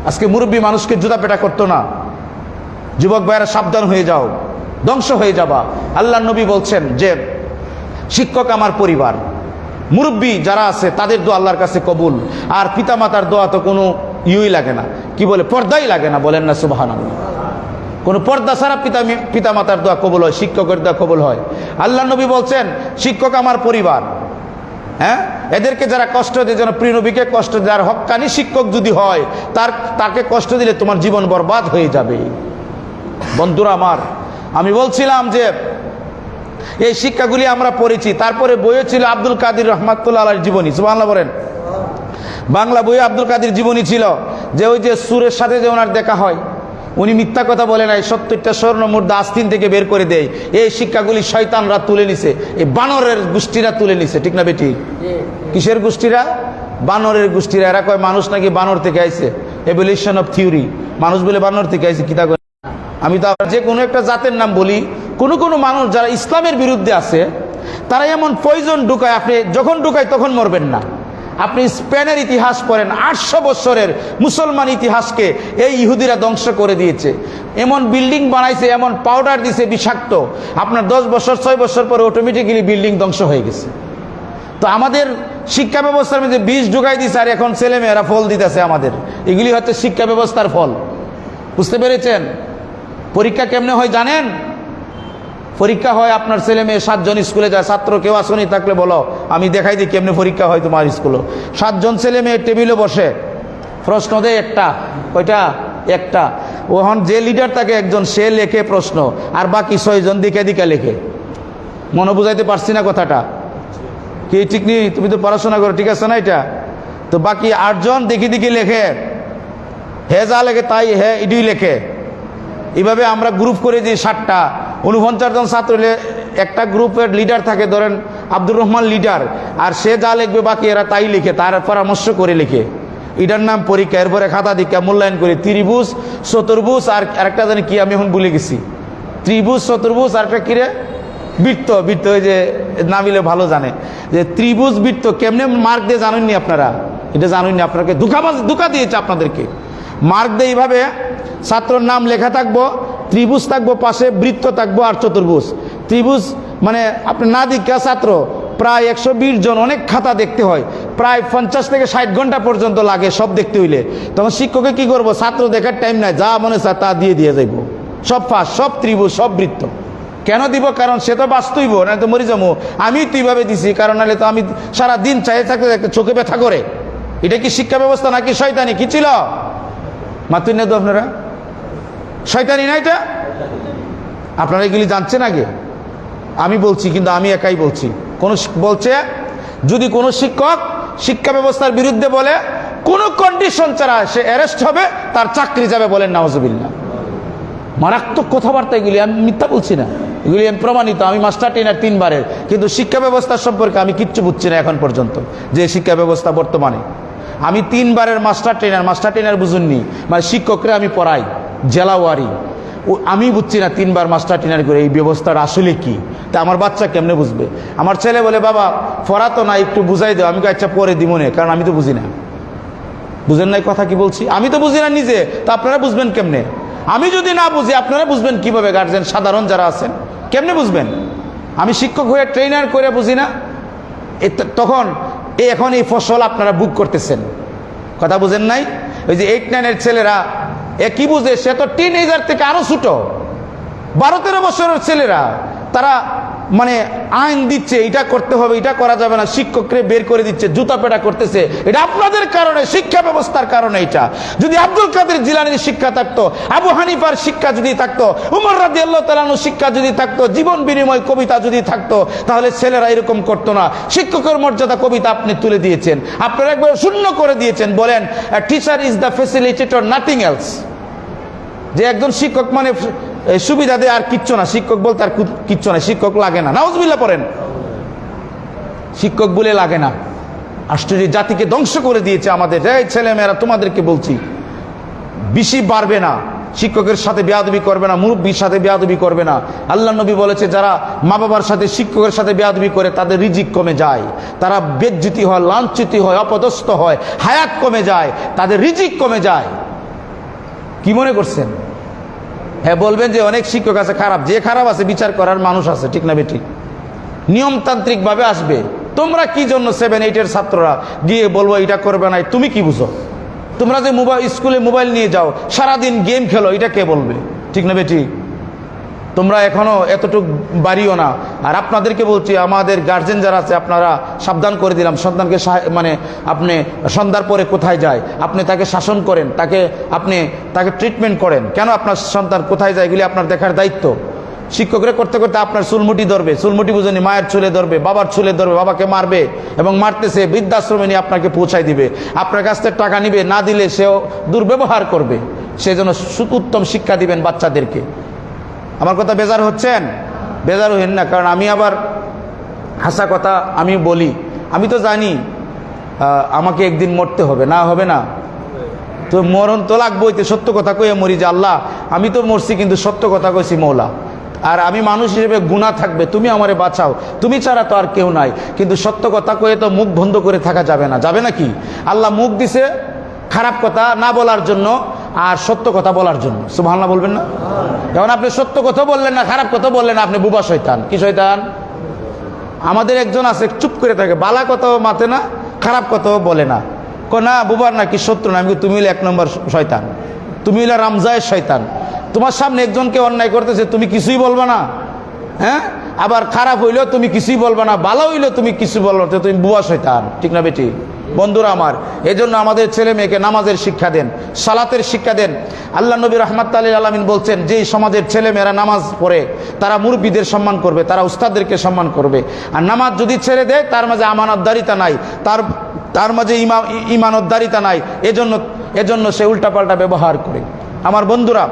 আজকে মুরব্বী মানুষকে জুতা পেটা করতো না। যুবক ভাইয়েরা সাবধান হয়ে যাও, ধ্বংস হয়ে যাবা। আল্লাহ নবী বলছেন যে শিক্ষক আমার পরিবার, মুরব্বী যারা আছে তাদের দোয়া আল্লাহর কাছে কবুল, আর পিতামাতার দোয়া তো কোনো ইউই লাগে না, কি বলে পর্দাই লাগে না। বলেন না সুবহানাল্লাহ। কোনো পর্দা ছাড়া পিতামাতার দোয়া কবুল হয়, শিক্ষকের দোয়া কবুল হয়। আল্লাহ নবী বলছেন শিক্ষক আমার পরিবার। হ্যাঁ, এদেরকে যারা কষ্ট দেয়, যেন প্রিয় নবীকে কষ্ট দেয়, আর হক্কানি শিক্ষক যদি হয় তাকে কষ্ট দিলে তোমার জীবন বরবাদ হয়ে যাবে। বন্ধুরা আমার, আমি বলছিলাম যে এই শিক্ষাগুলি আমরা পড়েছি। তারপরে বইয়ে ছিল আব্দুল কাদের রহমাতুল্লাহ আলাইহির জীবনী। সুবহানাল্লাহ বলেন। বাংলা বইয়ে আব্দুল কাদের জীবনী ছিল, যে ওই যে সুরের সাথে যে ওনার দেখা হয়, উনি মিথ্যা কথা বলে নাই, 70টা স্বর্ণ মুদ্রা আস্তিন থেকে বের করে দেয়। এই শিক্ষাগুলি শয়তানরা তুলে নিছে, এই বানরের গোষ্ঠীরা তুলে নিছে, ঠিক না বেটি? কিসের গোষ্ঠীরা? বানরের গোষ্ঠীরা। এরা কয় মানুষ নাকি বানর থেকে আইছে, এভলিউশন অফ থিওরি, মানুষ বলে বানর থেকে আইছে। কিতা কয়? আমি তো যে কোনো একটা জাতের নাম বলি, কোনো মানুষ যারা ইসলামের বিরুদ্ধে আছে তারা এমন পয়জন ঢুকায়, আপনি যখন ঢুকায় তখন মরবেন না। আপনি স্পেনের ইতিহাস পড়েন, 800 বছরের মুসলমান ইতিহাসকে এই ইহুদিরা ধ্বংস করে দিয়েছে। এমন বিল্ডিং বানাইছে, এমন পাউডার দিছে বিষাক্ত, আপনার 10 বছর 6 বছর পরে অটোমেটিক্যালি বিল্ডিং ধ্বংস হয়ে গেছে। তো আমাদের শিক্ষা ব্যবস্থার মধ্যে বীজ ঢুকাই দিচ্ছে, আর এখন ছেলেমেয়েরা ফল দিতেছে আমাদের। এগুলি হচ্ছে শিক্ষা ব্যবস্থার ফল। বুঝতে পেরেছেন? পরীক্ষা কেমনে হয় জানেন? পরীক্ষা হয় আপনার ছেলে মেয়ে 7 জন স্কুলে যায়, ছাত্র কেউ আসনি থাকলে বলো, আমি দেখাই দিই কেমনে পরীক্ষা হয় তোমার স্কুলে। 7 জন ছেলে মেয়ে টেবিলে বসে, প্রশ্ন দেয় একটা, কয়টা? একটা। ওখান যে লিডার থাকে একজন, সে লেখে প্রশ্ন, আর বাকি 6 জন দিকে দিকে লেখে। মনে বুঝাইতে পারছি না কথাটা? কি ঠিক নেই? তুমি তো পড়াশোনা করো, ঠিক আছে না এটা? তো বাকি 8 জন দেখি দেখি লেখে, হে যা লেখে তাই হে ইডুই লেখে। এইভাবে আমরা গ্রুপ করে দিই 7টা, 49 জন ছাত্র। একটা গ্রুপের লিডার থাকে, ধরেন আব্দুর রহমান লিডার, আর সে যা লিখবে বাকি এরা তাই লিখে, তার পরামর্শ করে লিখে। এটার নাম পরীক্ষা। এরপরে খাতা দীক্ষা মূল্যায়ন করে ত্রিভুজ, চতুর্ভুজ, আর আরেকটা জানি কি, আমি এখন ভুলে গেছি। ত্রিভুজ, চতুর্ভুজ, আর একটা কিরে বৃত্ত। বৃত্ত ওই যে নামিলে ভালো জানে যে ত্রিভুজ বৃত্ত কেমনে মার্ক দিয়ে, জানেননি আপনারা? এটা জানেননি, আপনাকে ধোঁকা দিয়েছে আপনাদেরকে। মার্ক দিয়ে এইভাবে ছাত্রর নাম লেখা থাকবো, ত্রিভুজ থাকবো পাশে, বৃত্ত থাকবো, আর চতুর্ভুজ। ত্রিভুজ মানে আপনি না দীক্ষা ছাত্র প্রায় 120 জন, অনেক খাতা দেখতে হয়, প্রায় 50 থেকে 60 ঘন্টা পর্যন্ত লাগে সব দেখতে হইলে। তখন শিক্ষকে কি করবো? ছাত্র দেখার টাইম নাই, যা মনে চায় তা দিয়ে যাইব। সব ফাঁস, সব ত্রিভুজ, সব বৃত্ত। কেন দিব? কারণ সে তো বাস্তব না, তো মরি যাবো। আমি তো এইভাবে দিছি, কারণ নাহলে তো আমি সারা দিন চাই থাকতে থাকতে চোখে ব্যথা করে। এটা কি শিক্ষা ব্যবস্থা নাকি শয়তানি? কি ছিল? মাতুই না তো আপনারা? শয়তানি না এটা? আপনারা এগুলি জানছেন আগে? আমি বলছি, কিন্তু আমি একাই বলছি। কোন বলছে যদি কোনো শিক্ষক শিক্ষা ব্যবস্থার বিরুদ্ধে বলে, কোনো কন্ডিশন ছাড়া সে অ্যারেস্ট হবে, তার চাকরি যাবে। বলেন নাউজুবিল্লাহ। মারাত্মক কথাবার্তা এগুলি, আমি মিথ্যা বলছি না, এগুলি আমি প্রমাণিত। আমি মাস্টার ট্রেনার 3 বারের, কিন্তু শিক্ষা ব্যবস্থা সম্পর্কে আমি কিচ্ছু বুঝছি না এখন পর্যন্ত, যে শিক্ষা ব্যবস্থা বর্তমানে। আমি 3 বারের মাস্টার ট্রেনার বুঝুননি, মানে শিক্ষকরা আমি পড়াই জেলাওয়ারি। আমি বুঝছি না 3 বার মাস্টার ট্রেনার করে এই ব্যবস্থাটা আসলে কি, তা আমার বাচ্চা কেমনে বুঝবে? আমার ছেলে বলে বাবা পড়া তো না, একটু বুঝাই দেও। আমি আচ্ছা পরে দিব না, কারণ আমি তো বুঝি না। বুঝেন নাই কথা কি বলছি? আমি তো বুঝি না নিজে, তা আপনারা বুঝবেন কেমনে? আমি যদি না বুঝি আপনারা বুঝবেন কিভাবে? গার্জেন সাধারণ যারা আছেন কেমনে বুঝবেন? আমি শিক্ষক হয়ে ট্রেনার করে বুঝি না, তখন এখন এই ফসল আপনারা বুক করতেছেন। কথা বুঝেন নাই? ওই যে 8-9 ছেলেরা কি বুঝে? সে তো টিনেজার থেকে আরো ছোট, 12-13 বছরের ছেলেরা, তারা মানে আইন দিচ্ছে এটা করতে হবে, এটা করা যাবে না, শিক্ষককে বের করে দিচ্ছে, জুতা পেটা করতেছে। এটা আপনাদের কারণে, শিক্ষা ব্যবস্থার কারণে। এটা যদি আব্দুল কাদের জিলানীর শিক্ষা থাকতো, আবু হানিফার শিক্ষা যদি থাকতো, উমর রাদিয়াল্লাহু তাআলা আনহুর শিক্ষা যদি থাকতো, জীবন বিনিময় কবিতা যদি থাকতো, তাহলে ছেলেরা এরকম করতো না। শিক্ষকের মর্যাদা কবিতা আপনি তুলে দিয়েছেন, আপনারা একবার শূন্য করে দিয়েছেন। বলেন teacher is the facilitator, nothing else. যে একজন শিক্ষক মানে সুবিধা দেয় আর কিচ্ছু না, শিক্ষক বলতে আর কিচ্ছু না, শিক্ষক লাগে না। নাউজুবিল্লাহ পড়েন, শিক্ষক বলে লাগে না। আশ্চর্য, জাতিকে ধ্বংস করে দিয়েছে আমাদের। এই ছেলেমেয়েরা তোমাদেরকে বলছি, বেশি বাড়বে না, শিক্ষকের সাথে বেয়াদবি করবে না, মুরব্বীর সাথে বেয়াদবি করবে না। আল্লাহ নবী বলেছে যারা মা বাবার সাথে শিক্ষকের সাথে বেয়াদবি করে তাদের রিজিক কমে যায়, তারা বেজ্জতি হয়, লাঞ্ছিত হয়, অপদস্থ হয়, হায়াত কমে যায়, তাদের রিজিক কমে যায়। কি মনে করছেন? হ্যাঁ বলবেন যে অনেক শিক্ষক আছে খারাপ, যে খারাপ আছে বিচার করার মানুষ আছে, ঠিক না বেঠিক? নিয়মতান্ত্রিক ভাবে আসবে। তোমরা কি জন্য 7-8 ছাত্ররা গিয়ে বলবো এটা করবে না? তুমি কি বুঝো? তোমরা যে স্কুলে মোবাইল নিয়ে যাও, সারাদিন গেম খেলো, এটা কে বলবে? ঠিক না বেঠিক? তোমরা এখনো এতটুকু বাড়িও না। আর আপনাদেরকে বলছি, আমাদের গার্জেন যারা আছে আপনারা সাবধান করে দিলাম, সন্তানকে মানে আপনি সন্ধ্যার পরে কোথায় যায় আপনি তাকে শাসন করেন, তাকে ট্রিটমেন্ট করেন। কেন আপনার সন্তান কোথায় যায় এগুলি আপনার দেখার দায়িত্ব। শিক্ষকরা করতে করতে আপনার চুলমুটি ধরবে, চুলমুটি বুঝেনি, মায়ের চুলে ধরবে, বাবার চুলে ধরবে, বাবাকে মারবে এবং মারতেছে, বৃদ্ধাশ্রমে নিয়ে আপনাকে পৌঁছায় দিবে, আপনার কাছ থেকে টাকা নিবে, না দিলে সেও দুর্ব্যবহার করবে। সেজন্য উত্তম শিক্ষা দিবেন বাচ্চাদেরকে। আমার কথা বেজার হচ্ছেন? বেজার হইন না, কারণ আমি আবার হাসা কথা আমি বলি। আমি তো জানি আমাকে একদিন মরতে হবে, না হবে না তো মরণ তো লাগবেই। তো সত্য কথা কয়ে মরি যে আল্লাহ আমি তো মরছি কিন্তু সত্য কথা কইছি মৌলা, আর আমি মানুষ হিসেবে গুনাহ থাকবে, তুমি আমারে বাঁচাও, তুমি ছাড়া তো আর কেউ নাই। কিন্তু সত্য কথা কয়ে তো মুখ বন্ধ করে থাকা যাবে না, যাবে নাকি? আল্লাহ মুখ দিছে খারাপ কথা না বলার জন্য আর সত্য কথা বলার জন্য। সুবহানাল্লাহ বলবেন না? যেমন আপনি সত্য কথা বললেন না, খারাপ কথা বললেন না, আপনি বুবা শয়তান। কি শয়তান? আমাদের একজন আছে চুপ করে থাকে, বালা কথাও মাথে না, খারাপ কথাও বলে না, না বুবার নাকি শত্রু না। আমি তুমি হলে 1 নম্বর শয়তান, তুমি হলে রামজায়ের শয়তান। তোমার সামনে একজনকে অন্যায় করতেছে, তুমি কিছুই বলবা না, হ্যাঁ? আবার খারাপ হইলেও তুমি কিছুই বলবা না, ভালো হইলেও তুমি কিছু বলবা না, তুমি বুয়া শয়তান। ঠিক না বেটি? বন্ধুরা আমার, এজন্য আমাদের ছেলে মেয়েকে নামাজের শিক্ষা দেন, সালাতের শিক্ষা দেন। আল্লাহ নবী রাহমাতুল্লাহ লিল আলামিন বলছেন, যেই সমাজের ছেলে মেয়েরা নামাজ পড়ে তারা মুরব্বীদের সম্মান করবে, তারা উস্তাদদেরকে সম্মান করবে। আর নামাজ যদি ছেড়ে দেয় তার মাঝে আমানতদারিতা নাই, তার মাঝে ঈমানদারিতা নাই, এজন্য সে উল্টাপাল্টা ব্যবহার করে। আমার বন্ধুরা,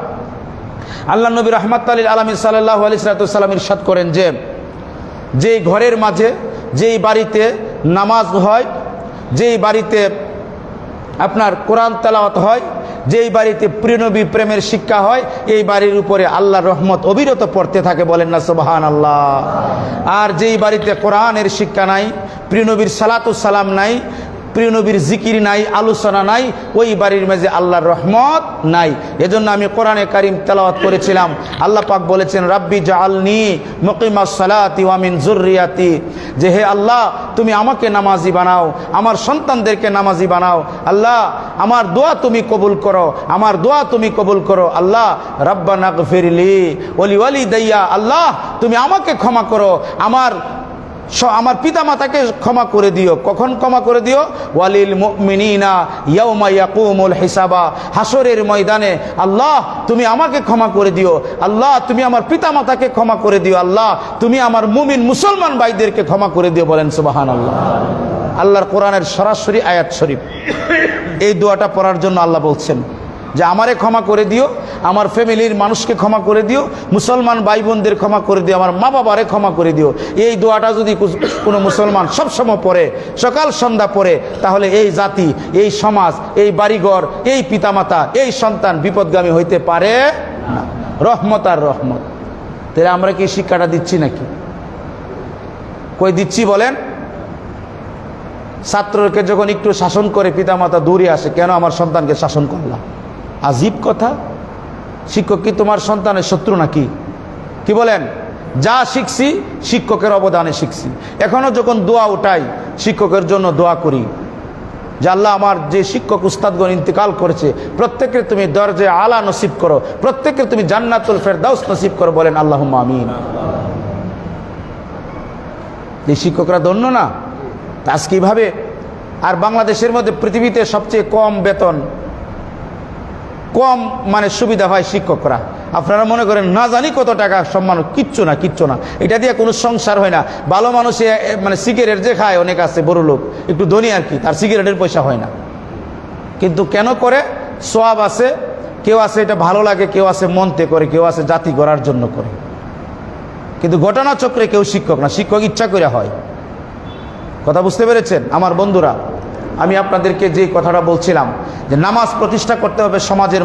আল্লাহ নবী রাহমাতুল্লাহ লিল আলামিন সাল্লাল্লাহু আলাইহি ওয়াসাল্লাম ইরশাদ করেন যে যেই ঘরের মাঝে, যেই বাড়িতে নামাজ হয়, যেই বাড়িতে আপনার কোরআন তেলাওয়াত হয়, যেই বাড়িতে প্রিয়নবী প্রেমের শিক্ষা হয়, এই বাড়ির উপরে আল্লাহর রহমত অবিরত পড়তে থাকে। বলেন না সুবহানাল্লাহ? আর যেই বাড়িতে কোরআনের শিক্ষা নাই, প্রিয়নবীর সালাতুস সালাম নাই, প্রিয়নবীর জিকির নাই, আলোচনা নাই, ওই বাড়ির মাঝে আল্লাহর রহমত নাই। এজন্য আমি কোরআনে কারিম তেলাওয়াত করেছিলাম, আল্লাহ পাক বলেছেন রাব্বি জাআলনি মুকিমাস সালাতি ওয়া মিন যুররিয়াতি, যে হে আল্লাহ তুমি আমাকে নামাজি বানাও, আমার সন্তানদেরকে নামাজি বানাও। আল্লাহ আমার দোয়া তুমি কবুল করো, আমার দোয়া তুমি কবুল করো। আল্লাহ রাব্বানা গফিরলি ওয়া লিওয়ালিদাইয়া, আল্লাহ তুমি আমাকে ক্ষমা করো, আমার পিতা মাতাকে ক্ষমা করে দিও। কখন ক্ষমা করে দিও? ওয়ালিল মুমিনিনা ইয়াউমা ইয়াকুমুল হিসাবা, হাসরের ময়দানে আল্লাহ তুমি আমাকে ক্ষমা করে দিও। আল্লাহ তুমি আমার পিতা মাতাকে ক্ষমা করে দিও। আল্লাহ তুমি আমার মুমিন মুসলমান ভাইদেরকে ক্ষমা করে দিও। বলেন সুবহানাল্লাহ। আল্লাহর কোরআনের সরাসরি আয়াত শরীফ। এই দোয়াটা পড়ার জন্য আল্লাহ বলছেন যে আমারে ক্ষমা করে দিও, আমার ফ্যামিলির মানুষকে ক্ষমা করে দিও, মুসলমান ভাই বোনদের ক্ষমা করে দিও, আমার মা বাবারে ক্ষমা করে দিও। এই দোয়াটা যদি কোনো মুসলমান সবসময় পড়ে, সকাল সন্ধ্যা পড়ে, তাহলে এই জাতি, এই সমাজ, এই বাড়িঘর, এই পিতামাতা, এই সন্তান বিপদগামী হইতে পারে না। রহমত আর রহমত। তাহলে আমরা কি শিক্ষাটা দিচ্ছি নাকি? কই দিচ্ছি বলেন? ছাত্রকে যখন একটু শাসন করে পিতামাতা দূরে আসে, কেন আমার সন্তানকে শাসন করলাম? আজীব কথা। শিক্ষক কি তোমার সন্তানের শত্রু নাকি? কি বলেন? যা শিখছি শিক্ষকের অবদানে শিখছি। এখনো যখন দোয়া উঠাই, শিক্ষকের জন্য দোয়া করি যে আল্লাহ, আমার যে শিক্ষক উস্তাদগণ ইন্তেকাল করেছে, প্রত্যেকের তুমি দরজে আলা নসিব করো, প্রত্যেকের তুমি জান্নাতুল ফেরদাউস নসিব করো। বলেন আল্লাহুম্মা আমিন। এই শিক্ষকরা ধন্য না? আজকে কিভাবে? আর বাংলাদেশের মধ্যে পৃথিবীতে সবচেয়ে কম বেতন, কম মানে সুবিধা হয় শিক্ষকরা। আপনারা মনে করেন না জানি কত টাকা সম্মান, কিচ্ছু না, কিচ্ছু না। এটা দিয়ে কোনো সংসার হয় না। ভালো মানুষে মানে সিগারেট যে খায়, অনেক আছে বড় লোক, একটু ধনী আর কি, তার সিগারেটের পয়সা হয় না। কিন্তু কেন করে? সওয়াব আছে। কেউ আছে এটা ভালো লাগে, কেউ আছে মনতে করে, কেউ আছে জাতি গড়ার জন্য করে। কিন্তু ঘটনা চক্রে কেউ শিক্ষক না, শিক্ষক ইচ্ছা করে হয়। কথা বুঝতে পেরেছেন আমার বন্ধুরা? আমি আপনাদেরকে যে কথাটা বলছিলাম যে নামাজ প্রতিষ্ঠা করতে হবে সমাজের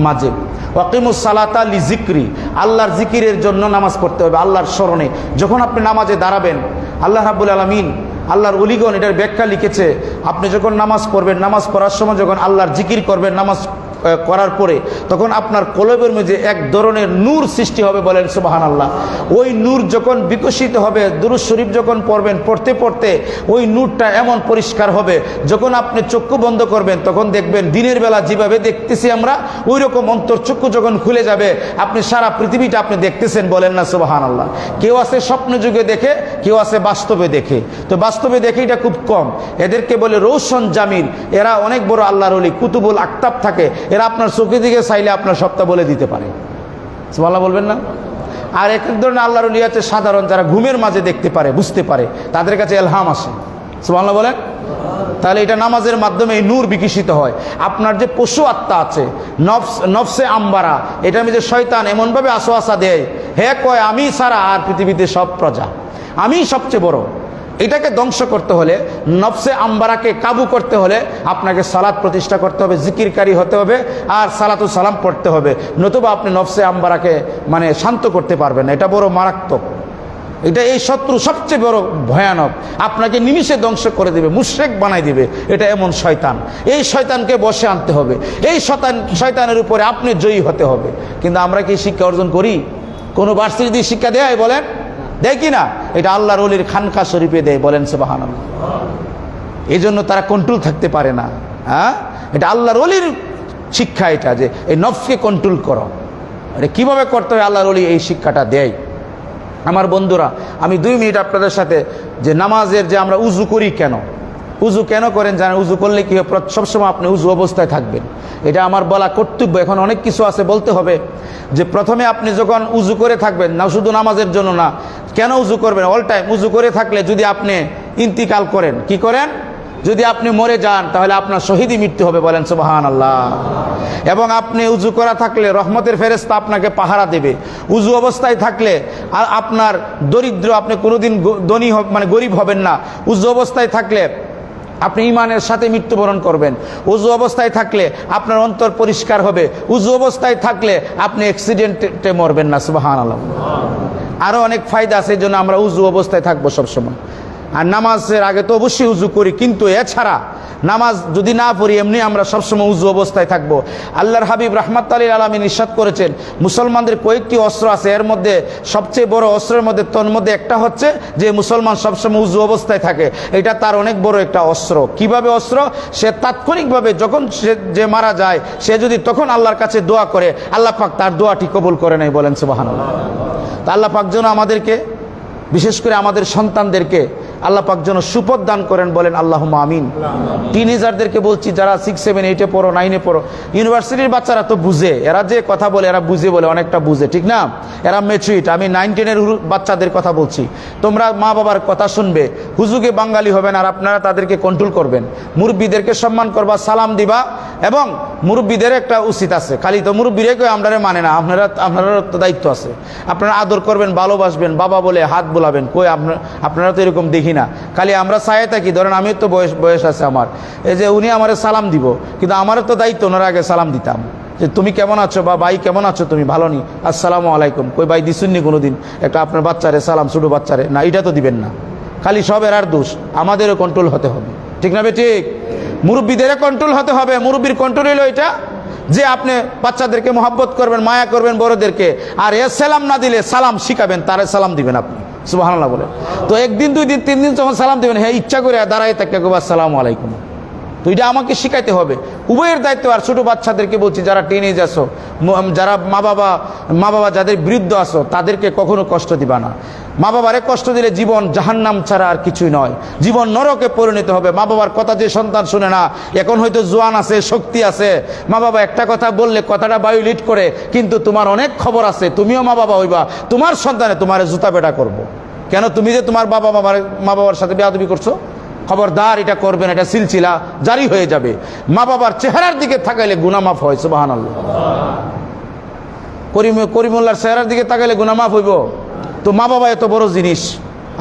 মাঝে। ওয়াকিমুস সালাতা লিজিক্রি, আল্লাহর জিকিরের জন্য নামাজ পড়তে হবে, আল্লাহর স্মরণে। যখন আপনি নামাজে দাঁড়াবেন, আল্লাহ রাব্বুল আলামিন, আল্লাহর ওলিগণ এটার ব্যাখ্যা লিখেছে, আপনি যখন নামাজ পড়বেন, নামাজ পড়ার সময় যখন আল্লাহর জিকির করবেন, নামাজ করার পরে, তখন আপনার কলবের মধ্যে এক ধরনের নূর সৃষ্টি হবে। বলেন সুবহানাল্লাহ। ওই নূর যখন বিকশিত হবে, দুরূদ শরীফ যখন পড়বেন, পড়তে পড়তে ওই নূরটা এমন পরিষ্কার হবে, যখন আপনি চক্ষু বন্ধ করবেন, তখন দেখবেন দিনের বেলা যেভাবে দেখতেছি আমরা, ওই রকম অন্তর্চক্ষু যখন খুলে যাবে, আপনি সারা পৃথিবীটা আপনি দেখতেছেন। বলেন না সুবহানাল্লাহ। কেউ আছে স্বপ্ন যুগে দেখে, কেউ আছে বাস্তবে দেখে। তো বাস্তবে দেখে এটা খুব কম। এদেরকে বলে রৌশন জামির। এরা অনেক বড় আল্লাহর ওলি, কুতুবুল আকতাব থাকে। এরা আপনার চোখের দিকে চাইলে আপনার সবটা বলে দিতে পারে। সুবহানাল্লাহ বলবেন না? আর এক এক ধরনের আল্লাহর ওলি আছে সাধারণ, যারা ঘুমের মাঝে দেখতে পারে, বুঝতে পারে, তাদের কাছে ইলহাম আসে। সুবহানাল্লাহ বলেন। তাহলে এটা নামাজের মাধ্যমে এই নূর বিকশিত হয়। আপনার যে পশু আত্মা আছে, নফসে আম্বারা, এটা আমি যে শয়তান এমনভাবে আশোয়াশা দেয়, হে কয় আমি ছাড়া আর পৃথিবীতে সব প্রজা, আমি সবচেয়ে বড়। এটাকে ধ্বংস করতে হলে, নফসে আম্বারাকে কাবু করতে হলে আপনাকে সালাত প্রতিষ্ঠা করতে হবে, জিকিরকারী হতে হবে, আর সালাতু সালাম পড়তে হবে। নতুবা আপনি নফসে আম্বারাকে মানে শান্ত করতে পারবেন না। এটা বড় মারাত্মক। এটা এই শত্রু সবচেয়ে বড় ভয়ানক, আপনাকে নিমিষে ধ্বংস করে দেবে, মুশরিক বানাই দিবে। এটা এমন শয়তান। এই শয়তানকে বশে আনতে হবে। এই শয়তানের উপরে আপনি জয়ী হতে হবে। কিন্তু আমরা কি শিক্ষা অর্জন করি? কোনো ভার্সিটি দিয়ে শিক্ষা দেয়? বলেন, দেয় কি না? এটা আল্লাহর ওলির খানকা শরীফে দেয়। বলেন সুবহানাল্লাহ। এই জন্য তারা কন্ট্রোল থাকতে পারে না। হ্যাঁ, এটা আল্লাহর ওলির শিক্ষা, এটা যে এই নফসকে কন্ট্রোল করো। এটা কীভাবে করতে হবে আল্লাহর ওলি এই শিক্ষাটা দেয়। আমার বন্ধুরা, আমি 2 মিনিট আপনাদের সাথে যে নামাজের যে আমরা উজু করি, কেন উজু কেন করেন জানেন? উজু করলে কি হয়? সবসময় আপনি উজু অবস্থায় থাকবেন। এটা আমার বলা কর্তব্য। এখন অনেক কিছু আছে বলতে হবে। যে প্রথমে আপনি যখন উজু করে থাকবেন, না শুধু নামাজের জন্য না, কেন উজু করবেন? অল টাইম উজু করে থাকলে যদি আপনি ইন্তিকাল করেন, কি করেন? যদি আপনি মরে যান, তাহলে আপনার শহীদি মৃত্যু হবে। বলেন সুবহানাল্লাহ। এবং আপনি উজু করা থাকলে রহমতের ফেরেশতা আপনাকে পাহারা দেবে। উজু অবস্থায় থাকলে আপনার দরিদ্র, আপনি কোনোদিন ধনী মানে গরিব হবেন না। উজু অবস্থায় থাকলে আপনি ইমানের সাথে মৃত্যুবরণ করবেন। উজু অবস্থায় থাকলে আপনার অন্তর পরিষ্কার হবে। উজু অবস্থায় থাকলে আপনি অ্যাক্সিডেন্টে মরবেন না। সুবহানাল্লাহ। আরও অনেক ফায়দা আছে, এই জন্য আমরা উজু অবস্থায় থাকবো সবসময়। আর নামাজের আগে তো অবশ্যই উজু করি, কিন্তু এছাড়া নামাজ যদি না পড়ি, এমনি আমরা সবসময় উজু অবস্থায় থাকবো। আল্লাহর হাবিব রাহমাতুল লিল আলামিন ইরশাদ করেছেন, মুসলমানদের কয়েকটি অস্ত্র আছে, এর মধ্যে সবচেয়ে বড় অস্ত্রের মধ্যে তন্মধ্যে একটা হচ্ছে যে মুসলমান সবসময় উজু অবস্থায় থাকে। এটা তার অনেক বড় একটা অস্ত্র। কিভাবে অস্ত্র? সে তাৎক্ষণিকভাবে যখন যে মারা যায়, সে যদি তখন আল্লাহর কাছে দোয়া করে, আল্লাহ পাক তার দোয়াটি কবুল করে নেয়। বলেন সুবহানাল্লাহ। তা আল্লাহ পাক যেন আমাদেরকে, বিশেষ করে আমাদের সন্তানদেরকে আল্লাহ পাক যেন সুপথ দান করেন, বলেন আল্লাহুম্মা আমিন। টিনেজারদেরকে বলছি, যারা 6, 7, 8-এ পড়ো, 9-এ পড়ো, ইউনিভার্সিটির বাচ্চারা তো বুঝে, এরা যে কথা বলে এরা বুঝে বলে, অনেকটা বুঝে, ঠিক না? এরা ম্যাচুরিট। আমি 9-10-এর বাচ্চাদের কথা বলছি, তোমরা মা বাবার কথা শুনবে, হুজুগে বাঙালি হবেন আর আপনারা তাদেরকে কন্ট্রোল করবেন, মুরব্বীদেরকে সম্মান করবা, সালাম দিবা, এবং মুরব্বীদের একটা উচিত আছে, খালি তো মুরব্বীরে কেউ আপনারা মানে না, আপনারা তো দায়িত্ব আছে, আপনারা আদর করবেন, ভালোবাসবেন, বাবা বলে হাত বোলাবেন, কই আপনারা তো এরকম দেখি না, খালি আমরা চাই থাকি। ধরেন আমি তো বয়স আছে আমার, এই যে উনি আমারে সালাম দিব, কিন্তু আমারও তো দায়িত্ব ওনার আগে সালাম দিতাম, যে তুমি কেমন আছো, বা ভাই কেমন আছো, তুমি ভালো নি, আসসালামু আলাইকুম, কই ভাই দিছুননি কোনোদিন একটা আপনার বাচ্চারে সালাম, ছোটো বাচ্চারে? না, এটা তো দিবেন না। খালি সব এরার দোষ, আমাদেরও কন্ট্রোল হতে হবে, ঠিক না? ঠিক, মুরব্বীদেরও কন্ট্রোল হতে হবে। মুরব্বীর কন্ট্রোল হলো এটা যে আপনি বাচ্চাদেরকে মহব্বত করবেন, মায়া করবেন বড়দেরকে, আর এ সালাম না দিলে সালাম শিখাবেন, তারে সালাম দিবেন আপনি, সুবহানাল্লাহ বলে। তো 1 দিন 2 দিন 3 দিন যখন সালাম দিবেন, হ্যাঁ ইচ্ছা করে দাঁড়ায় তাকে আসসালামু আলাইকুম, তো এটা আমাকে শিখাইতে হবে, উভয়ের দায়িত্ব। আর ছোটো বাচ্চাদেরকে বলছি, যারা টিনেজ আসো, যারা মা বাবা যাদের বৃদ্ধ আসো, তাদেরকে কখনো কষ্ট দিবা না। মা বাবারে কষ্ট দিলে জীবন জাহান্নাম ছাড়া আর কিছুই নয়, জীবন নরকে পরিণত হবে। মা বাবার কথা যে সন্তান শুনে না, এখন হয়তো জোয়ান আছে, শক্তি আছে, মা বাবা একটা কথা বললে কথাটা ভায়োলেট করে, কিন্তু তোমার অনেক খবর আছে, তুমিও মা বাবা হইবা, তোমার সন্তানে তোমার জুতা পেটা করবো। কেন? তুমি যে তোমার মা বাবার সাথে বেয়াদবি করছো, খবরদার এটা করবেন, এটা সিলসিলা জারি হয়ে যাবে। মা বাবার চেহারার দিকে তাকাইলে গুনাহ মাফ হয়, সুবহানাল্লাহ। করিমুল্লাহর চেহারার দিকে তাকাইলে গুনাহ মাফ হইব? তো মা বাবা এত বড় জিনিস,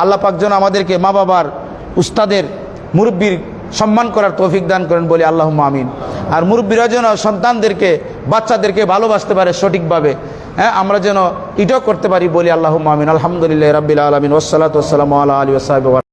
আল্লাহ পাক যেন আমাদেরকে মা বাবার, উস্তাদের, মুরব্বীর সম্মান করার তৌফিক দান করেন, বলি আল্লাহুম্মা আমিন। আর মুরব্বীরা যেন সন্তানদেরকে, বাচ্চাদেরকে ভালোবাসতে পারে সঠিকভাবে, হ্যাঁ, আমরা যেন এটাও করতে পারি, বলি আল্লাহুম্মা আমিন। আলহামদুলিল্লাহি রাব্বিল আলামিন, ওয়াসসালাতু ওয়াসসালামু আলা আলিহি ওয়া সাহবিহি।